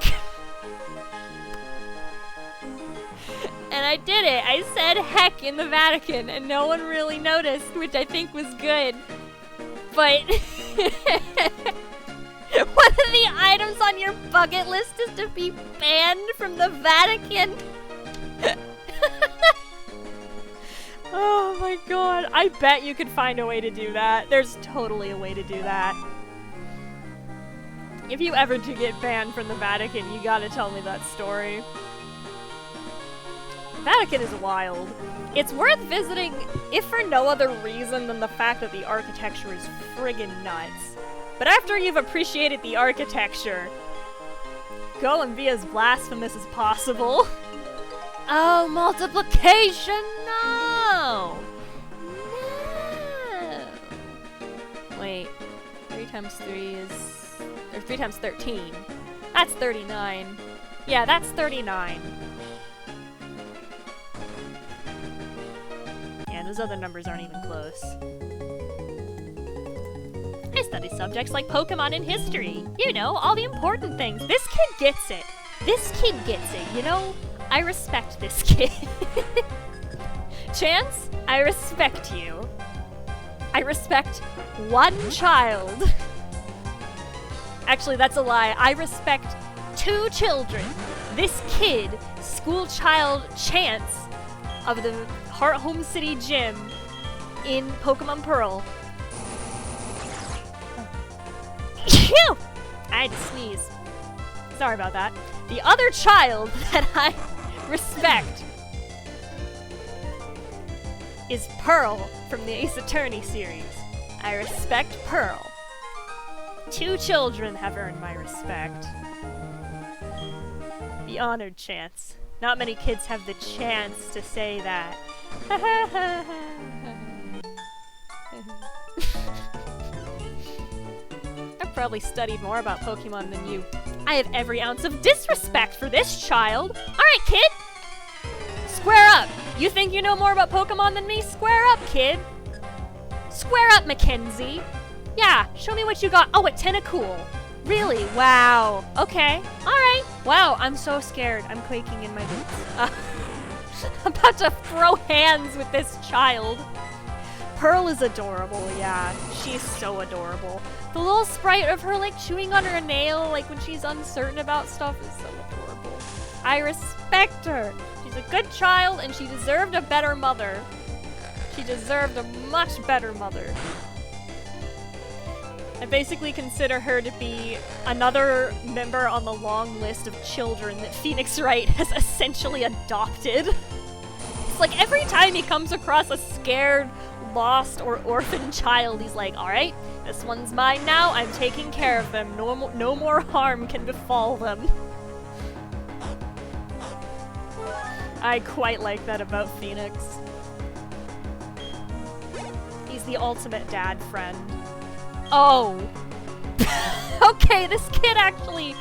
And I did it. I said heck in the Vatican and no one really noticed, which I think was good. But one of the items on your bucket list is to be banned from the Vatican. Oh my god. I bet you could find a way to do that. There's totally a way to do that. If you ever do get banned from the Vatican, you gotta tell me that story. Vatican is wild. It's worth visiting, if for no other reason than the fact that the architecture is friggin' nuts. But after you've appreciated the architecture, go and be as blasphemous as possible. Oh, multiplication! No! No! Wait, 3 times 3 is... or 3 times 13. That's 39. Yeah, that's 39. Yeah, those other numbers aren't even close. I study subjects like Pokemon and history. You know, all the important things. This kid gets it. This kid gets it, you know? I respect this kid. Chance, I respect you. I respect one child. Actually, that's a lie. I respect 2 children. This kid, school child Chance, of the Heart Home City Gym in Pokemon Pearl. Phew! I had to sneeze. Sorry about that. The other child that I respect is Pearl from the Ace Attorney series. I respect Pearl. 2 children have earned my respect. The honored Chance. Not many kids have the chance to say that. I've probably studied more about Pokemon than you. I have every ounce of disrespect for this child. Alright, kid! Square up! You think you know more about Pokemon than me? Square up, kid! Square up, Mackenzie! Yeah, show me what you got. Oh, a Tentacool. Really? Wow. Okay. Alright. Wow, I'm so scared. I'm quaking in my boots. I'm about to throw hands with this child. Pearl is adorable, yeah. She's so adorable. The little sprite of her, like, chewing on her nail, like, when she's uncertain about stuff is so adorable. I respect her. She's a good child, and she deserved a better mother. She deserved a much better mother. I basically consider her to be another member on the long list of children that Phoenix Wright has essentially adopted. It's like every time he comes across a scared, lost, or orphaned child, he's like, alright, this one's mine now, I'm taking care of them, no more harm can befall them. I quite like that about Phoenix. He's the ultimate dad friend. Oh! Okay, this kid actually,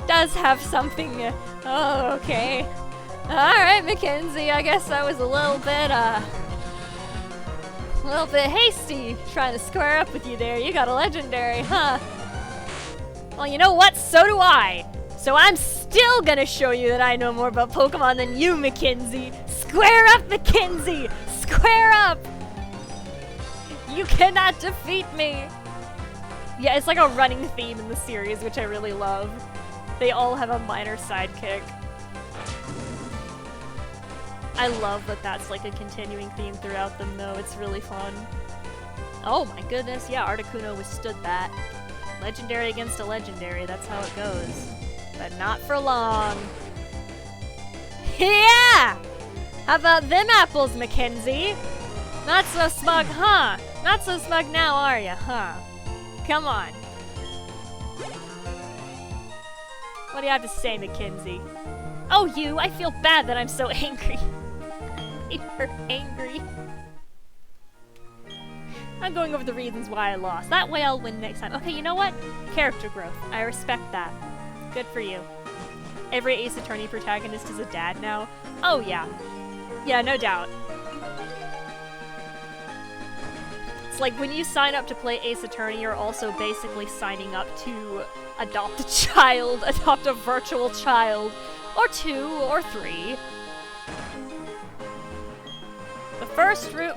does have something, oh, okay. Alright, Mackenzie, I guess I was a little bit hasty trying to square up with you there. You got a legendary, huh? Well, you know what? So do I. So I'm still gonna show you that I know more about Pokemon than you, Mackenzie. Square up, Mackenzie! Square up! You cannot defeat me! Yeah, it's like a running theme in the series, which I really love. They all have a minor sidekick. I love that that's like a continuing theme throughout them, though. It's really fun. Oh my goodness, yeah, Articuno withstood that. Legendary against a legendary, that's how it goes. But not for long. Yeah! How about them apples, Mackenzie? Not so smug, huh? Not so smug now, are ya, huh? Come on. What do you have to say, Mackenzie? Oh, you! I feel bad that I'm so angry. You're angry. I'm going over the reasons why I lost. That way I'll win next time. Okay, you know what? Character growth. I respect that. Good for you. Every Ace Attorney protagonist is a dad now. Oh, yeah. Yeah, no doubt. It's like when you sign up to play Ace Attorney, you're also basically signing up to adopt a child, adopt a virtual child, or 2, or 3. The first route,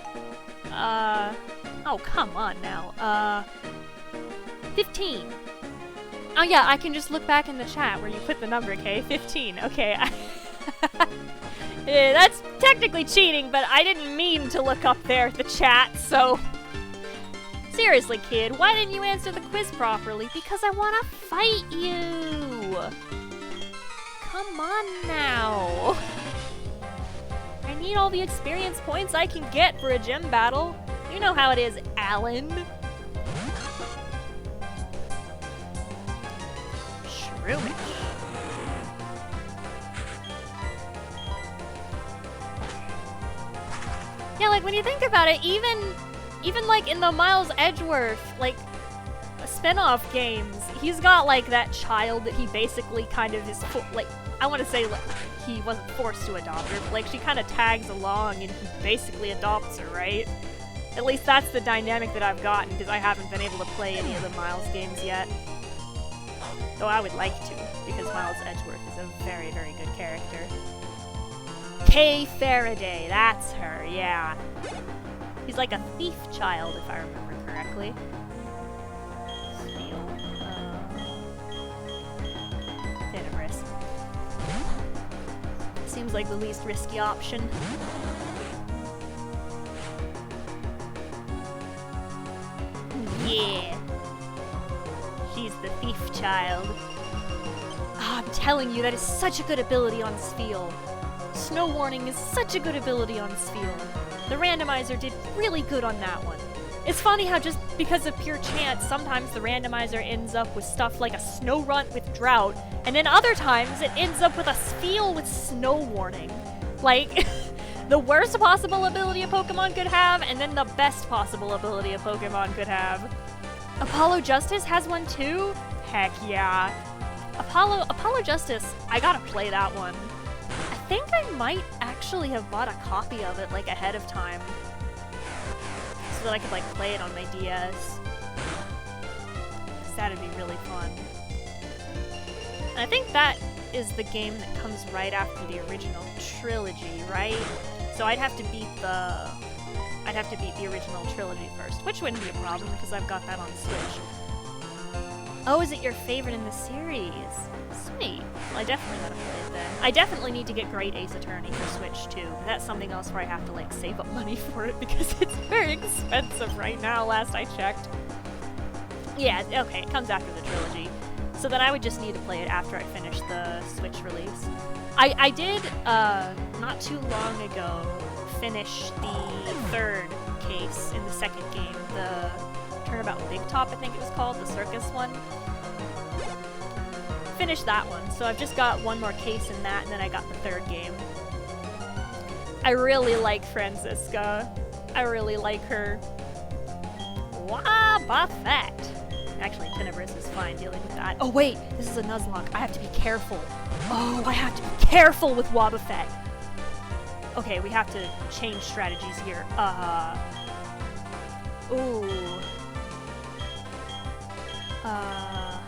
oh, come on now, 15. Oh yeah, I can just look back in the chat where you put the number, okay? 15, okay. Yeah, that's technically cheating, but I didn't mean to look up there at the chat, so... Seriously, kid, why didn't you answer the quiz properly? Because I want to fight you! Come on now! I need all the experience points I can get for a gym battle. You know how it is, Alan. Shroomish. Yeah, like when you think about it, even like in the Miles Edgeworth, like, spin-off games, he's got like that child that he basically kind of is, like, I want to say like, he wasn't forced to adopt her, but like she kind of tags along and he basically adopts her, right? At least that's the dynamic that I've gotten, because I haven't been able to play any of the Miles games yet. Though I would like to, because Miles Edgeworth is a very, very good character. Kay Faraday, that's her, yeah. He's like a thief child, if I remember correctly. Steal. Bit of risk. Seems like the least risky option. Yeah. She's the thief child. Oh, I'm telling you, that is such a good ability on Spheal. Snow Warning is such a good ability on Spheal. The randomizer did really good on that one. It's funny how just because of pure chance, sometimes the randomizer ends up with stuff like a Snow Runt with Drought, and then other times it ends up with a Spheal with Snow Warning. Like, the worst possible ability a Pokemon could have, and then the best possible ability a Pokemon could have. Apollo Justice has one too? Heck yeah. Apollo Justice, I gotta play that one. I think I might actually have bought a copy of it, like, ahead of time. So that I could, like, play it on my DS. Because that'd be really fun. And I think that is the game that comes right after the original trilogy, right? So I'd have to beat the original trilogy first, which wouldn't be a problem, because I've got that on Switch. Oh, is it your favorite in the series? Sweet. Well, I definitely gotta play it then. I definitely need to get Great Ace Attorney for Switch too. That's something else where I have to like save up money for it because it's very expensive right now, last I checked. Yeah, okay, it comes after the trilogy. So then I would just need to play it after I finish the Switch release. I did, not too long ago, finish the third case in the second game, the Turnabout Big Top, I think it was called, the circus one. Finished that one, so I've just got one more case in that, and then I got the third game. I really like Franziska. I really like her. Wobba Fett! Actually, Tenebris is fine dealing with that. Oh wait, this is a Nuzlocke. I have to be careful. Oh, I have to be careful with Wobba Fett. Okay, we have to change strategies here. Ooh. I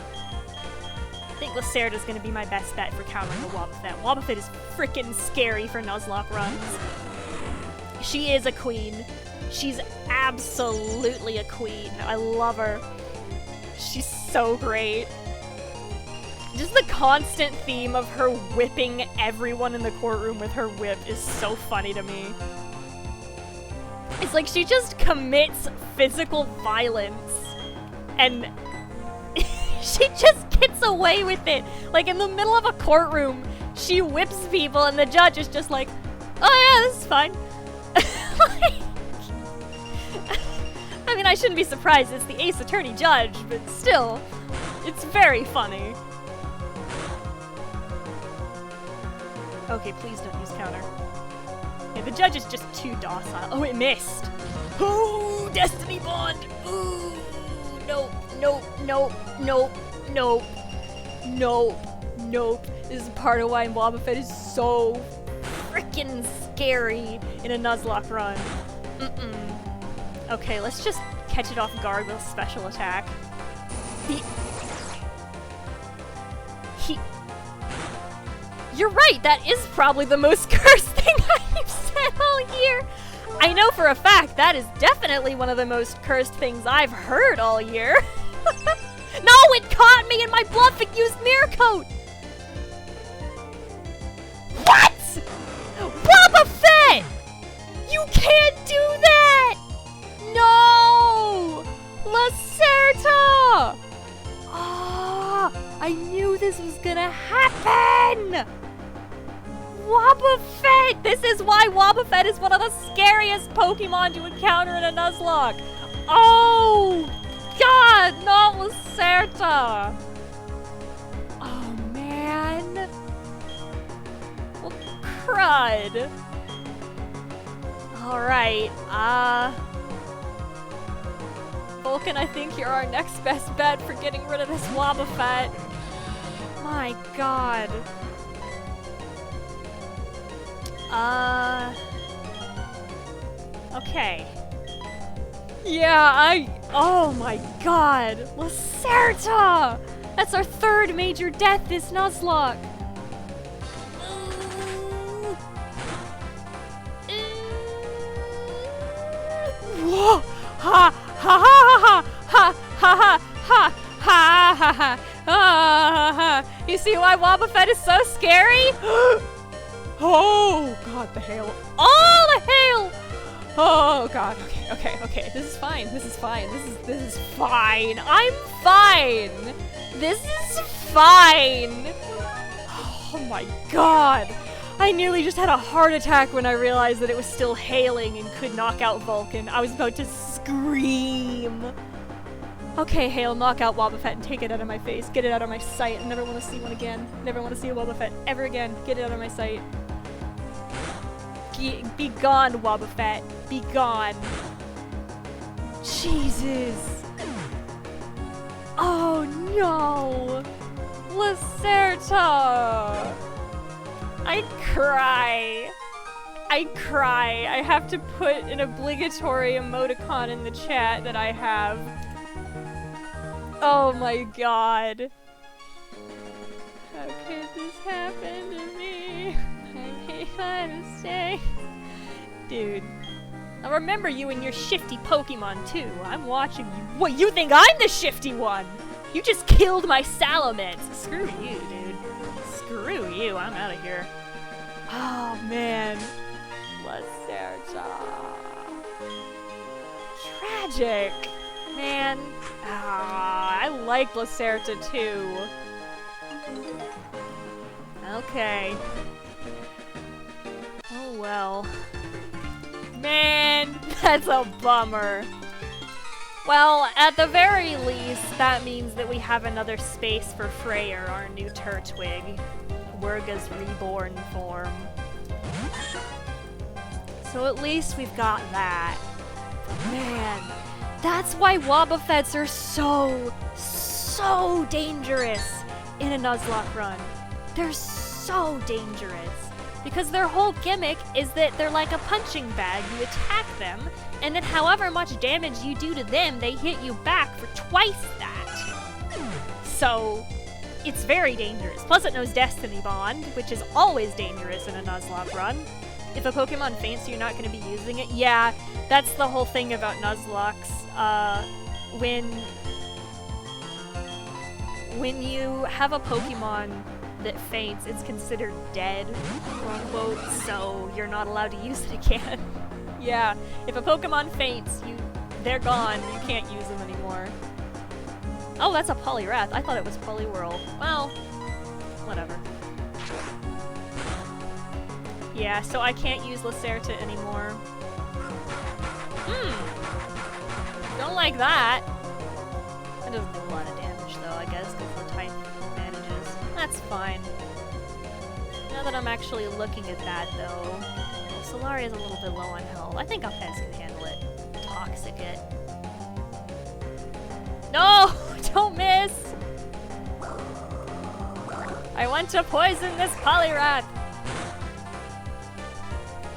think Lacerda's gonna be my best bet for countering the Wobba Fett. Wobba Fett is freaking scary for Nuzlocke runs. She is a queen. She's absolutely a queen. I love her. She's so great. Just the constant theme of her whipping everyone in the courtroom with her whip is so funny to me. It's like she just commits physical violence and she just gets away with it. Like in the middle of a courtroom, she whips people and the judge is just like, oh yeah, this is fine. Like, I mean, I shouldn't be surprised, it's the Ace Attorney judge, but still, it's very funny. Okay, please don't use counter. Okay, the judge is just too docile. Oh, it missed! Ooh, Destiny Bond! Ooh, nope, nope, nope, nope, nope, nope, nope. This is part of why Wobba Fett is so freaking scary in a Nuzlocke run. Okay, let's just catch it off guard with a special attack. You're right, that is probably the most cursed thing I've said all year. I know for a fact that is definitely one of the most cursed things I've heard all year. No, it caught me in my bluff-infused mirror coat! What?! Wobba Fett! You can't do that! No! Lacerda! Ah, I knew this was gonna happen! Wobba Fett! This is why Wobba Fett is one of the scariest Pokemon to encounter in a Nuzlocke! Oh! God, not Lacerda! Oh, man. Well, crud. Alright, Vulcan, I think you're our next best bet for getting rid of this Wobba Fett. My god. Okay. Yeah, oh my god. Lacerda! That's our third major death this Nuzlocke. Whoa! Ha! Ha ha ha ha ha ha ha ha ha ha! You see why Wobba Fett is so scary? Oh god, the hail! Oh, the hail! Oh god. Okay. This is fine. This is fine. This is fine. I'm fine. This is fine. Oh my god. I nearly just had a heart attack when I realized that it was still hailing and could knock out Vulcan. I was about to scream. Okay, Hail, knock out Wobba Fett and take it out of my face. Get it out of my sight. I never want to see one again. Never want to see a Wobba Fett ever again. Get it out of my sight. Be gone, Wobba Fett. Be gone. Jesus. Oh no. Lacerda. I cry. I have to put an obligatory emoticon in the chat that I have. Oh my god. How could this happen to me? I made my mistake. Dude. I'll remember you and your shifty Pokemon too. I'm watching you. What, you think I'm the shifty one? You just killed my Salamence! Screw you, dude. Screw you, I'm out of here. Oh, man. Lacerta. Tragic. Man. I like Lacerta too. Okay. Oh well. Man, that's a bummer. Well, at the very least, that means that we have another space for Freyr, our new Turtwig. Wurga's reborn form. So at least we've got that. Man, that's why Wobbuffets are so dangerous in a Nuzlocke run. They're so dangerous. Because their whole gimmick is that they're like a punching bag. You attack them, and then however much damage you do to them, they hit you back for twice that. So, it's very dangerous. Plus it knows Destiny Bond, which is always dangerous in a Nuzlocke run. If a Pokemon faints, you're not going to be using it. Yeah, that's the whole thing about Nuzlocks. When you have a Pokemon that faints, it's considered dead, quote unquote, so you're not allowed to use it again. Yeah, if a Pokemon faints, they're gone. You can't use them anymore. Oh, that's a Poliwrath. I thought it was Poliwhirl. Well, whatever. Yeah, so I can't use Lacerta anymore. Don't like that. It doesn't do a lot of damage though, I guess, because the type advantages. That's fine. Now that I'm actually looking at that though, Solaria's a little bit low on health. I think Upheads can handle it. Toxic it. No! Don't miss! I want to poison this Poliwrath!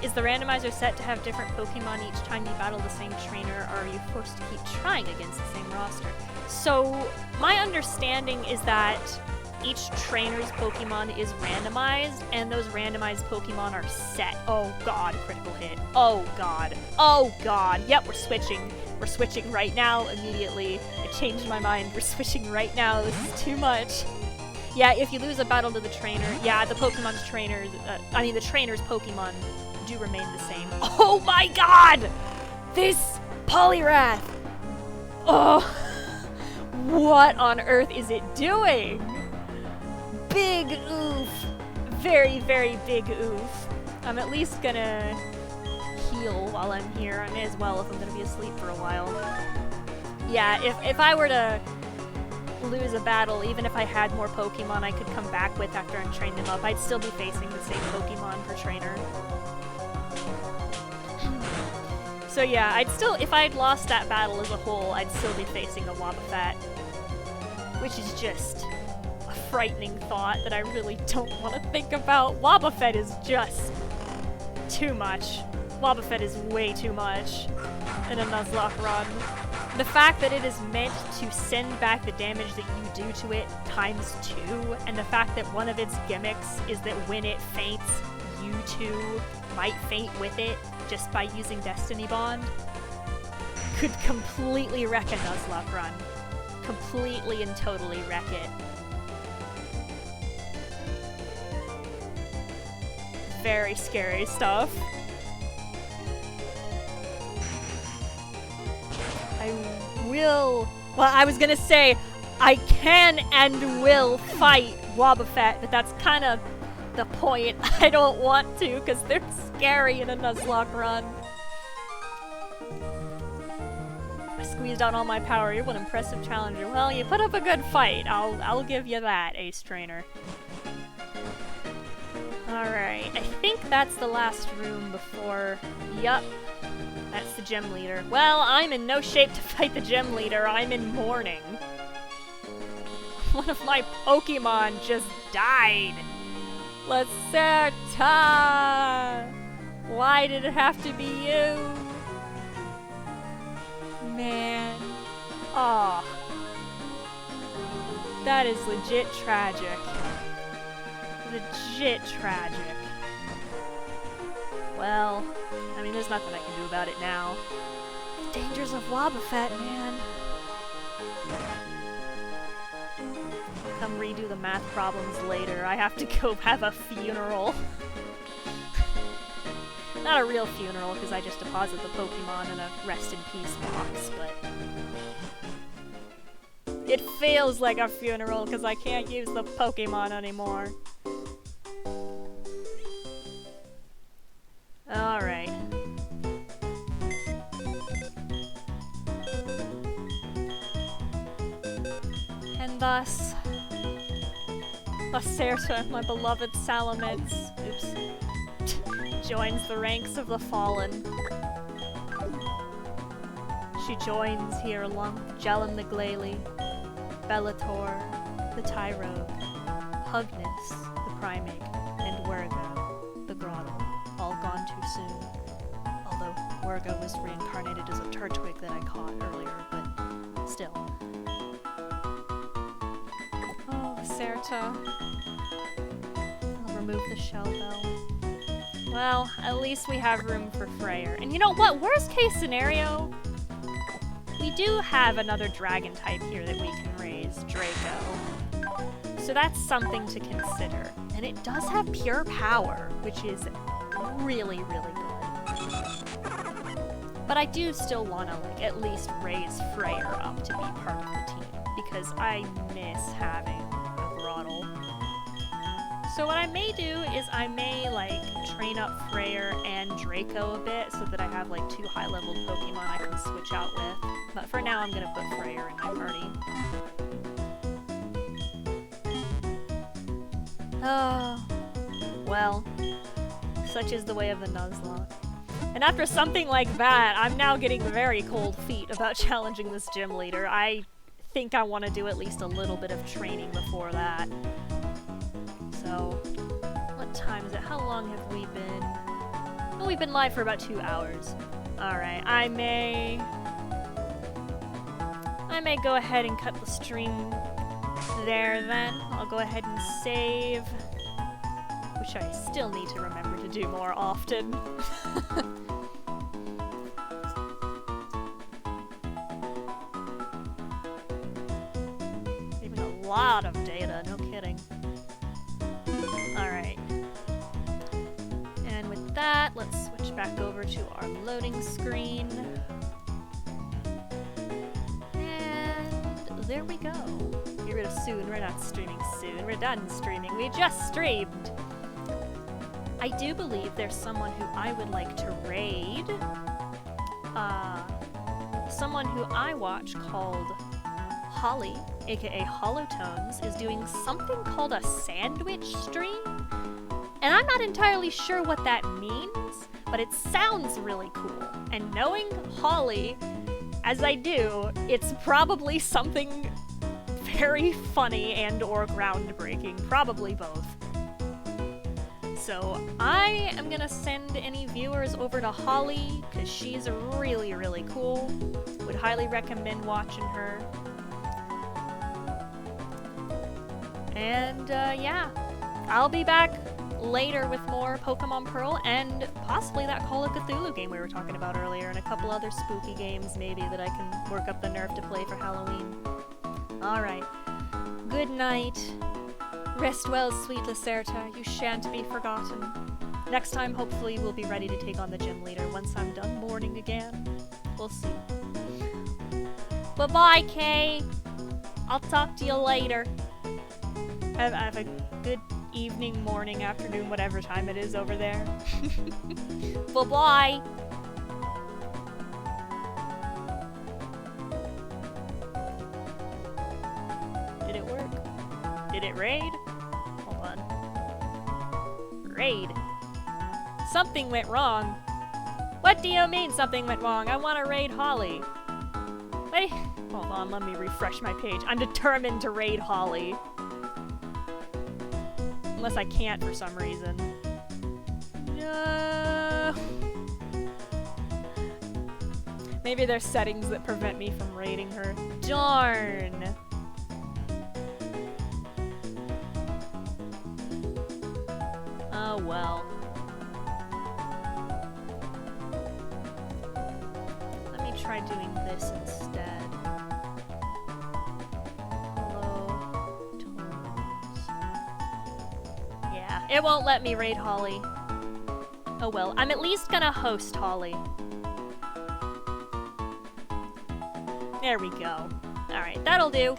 Is the randomizer set to have different Pokemon each time you battle the same trainer, or are you forced to keep trying against the same roster? So, my understanding is that each trainer's Pokemon is randomized, and those randomized Pokemon are set. Oh god, critical hit. Oh god. Oh god. Yep, we're switching. We're switching right now, immediately. I changed my mind. We're switching right now. This is too much. Yeah, if you lose a battle to the trainer, yeah, the Pokemon's trainers, the trainer's Pokemon do remain the same. Oh my god! This Poliwrath! Oh! What on earth is it doing? Big oof. Very, very big oof. I'm at least gonna heal while I'm here. I may as well if I'm gonna be asleep for a while. Yeah, if I were to lose a battle, even if I had more Pokemon I could come back with after I trained them up, I'd still be facing the same Pokemon per trainer. So yeah, I'd still, if I'd lost that battle as a whole, I'd still be facing a Wobbuffet. Which is just a frightening thought that I really don't want to think about. Wobbuffet is just too much. Wobbuffet is way too much in a Nuzlocke run. The fact that it is meant to send back the damage that you do to it ×2, and the fact that one of its gimmicks is that when it faints, you too might faint with it just by using Destiny Bond, could completely wreck a Nuzlocke run. Completely and totally wreck it. Very scary stuff. Well, I was gonna say, I can and will fight Wobbuffet, but that's kind of the point. I don't want to, because they're scary in a Nuzlocke run. I squeezed out all my power. You're one impressive challenger. Well, you put up a good fight. I'll give you that, Ace Trainer. Alright, I think that's the last room before... Yup. That's the gym leader. Well, I'm in no shape to fight the gym leader. I'm in mourning. One of my Pokemon just died. Lacerta! Why did it have to be you? Man. Aw. That is legit tragic. Legit tragic. Well, I mean, there's nothing I can do about it now. The dangers of Wobbuffet, man. redo the math problems later. I have to go have a funeral. Not a real funeral, because I just deposit the Pokemon in a rest in peace box, but... It feels like a funeral, because I can't use the Pokemon anymore. Alright. And thus... Lacerta, my beloved Salamence, oops, joins the ranks of the fallen. She joins here along with Jellin the Glalie, Bellator, the Tyrogue, Hugnus, the Primate, and Wergo, the Grottle, all gone too soon. Although Wergo was reincarnated as a Turtwig that I caught earlier, but still. Oh, Lacerta. I'll remove the shell bell. Well, at least we have room for Freyr. And you know what? Worst case scenario, we do have another dragon type here that we can raise, Draco. So that's something to consider. And it does have pure power, which is really, really good. But I do still want to, like, at least raise Freyr up to be part of the team, because I miss having a Grottle. So what I may do is I may, like, train up Freyr and Draco a bit so that I have, like, 2 high-level Pokemon I can switch out with. But for now, I'm gonna put Freyr in my party. Oh, well, such is the way of the Nuzlocke. And after something like that, I'm now getting very cold feet about challenging this gym leader. I think I want to do at least a little bit of training before that. So, what time is it? How long have we been? Oh, we've been live for about 2 hours. Alright, I may go ahead and cut the stream there then. I'll go ahead and save, which I still need to remember to do more often. Saving a lot of data, no kidding. Alright. And with that, let's switch back over to our loading screen. And there we go. Get rid of soon. We're not streaming soon. We're done streaming. We just streamed. I do believe there's someone who I would like to raid. Someone who I watch called Holly, aka Holotones, is doing something called a sandwich stream. And I'm not entirely sure what that means, but it sounds really cool. And knowing Holly, as I do, it's probably something very funny and or groundbreaking, probably both. So I am gonna send any viewers over to Holly, because she's really, really cool. Would highly recommend watching her. And yeah, I'll be back later with more Pokemon Pearl and possibly that Call of Cthulhu game we were talking about earlier, and a couple other spooky games maybe that I can work up the nerve to play for Halloween. Alright. Good night. Rest well, sweet Lacerta. You shan't be forgotten. Next time, hopefully, we'll be ready to take on the gym leader once I'm done mourning again. We'll see. Bye-bye, Kay. I'll talk to you later. Have a good evening, morning, afternoon, whatever time it is over there. Bye-bye. Did it work? Did it raid? Hold on. Raid. Something went wrong. What do you mean something went wrong? I want to raid Holly. Wait. Hold on, let me refresh my page. I'm determined to raid Holly. Unless I can't for some reason. Maybe there's settings that prevent me from raiding her. Darn! Oh well. Let me try doing this instead. Hello, Tom. It won't let me raid Holly. Oh well, I'm at least gonna host Holly. There we go. Alright, that'll do.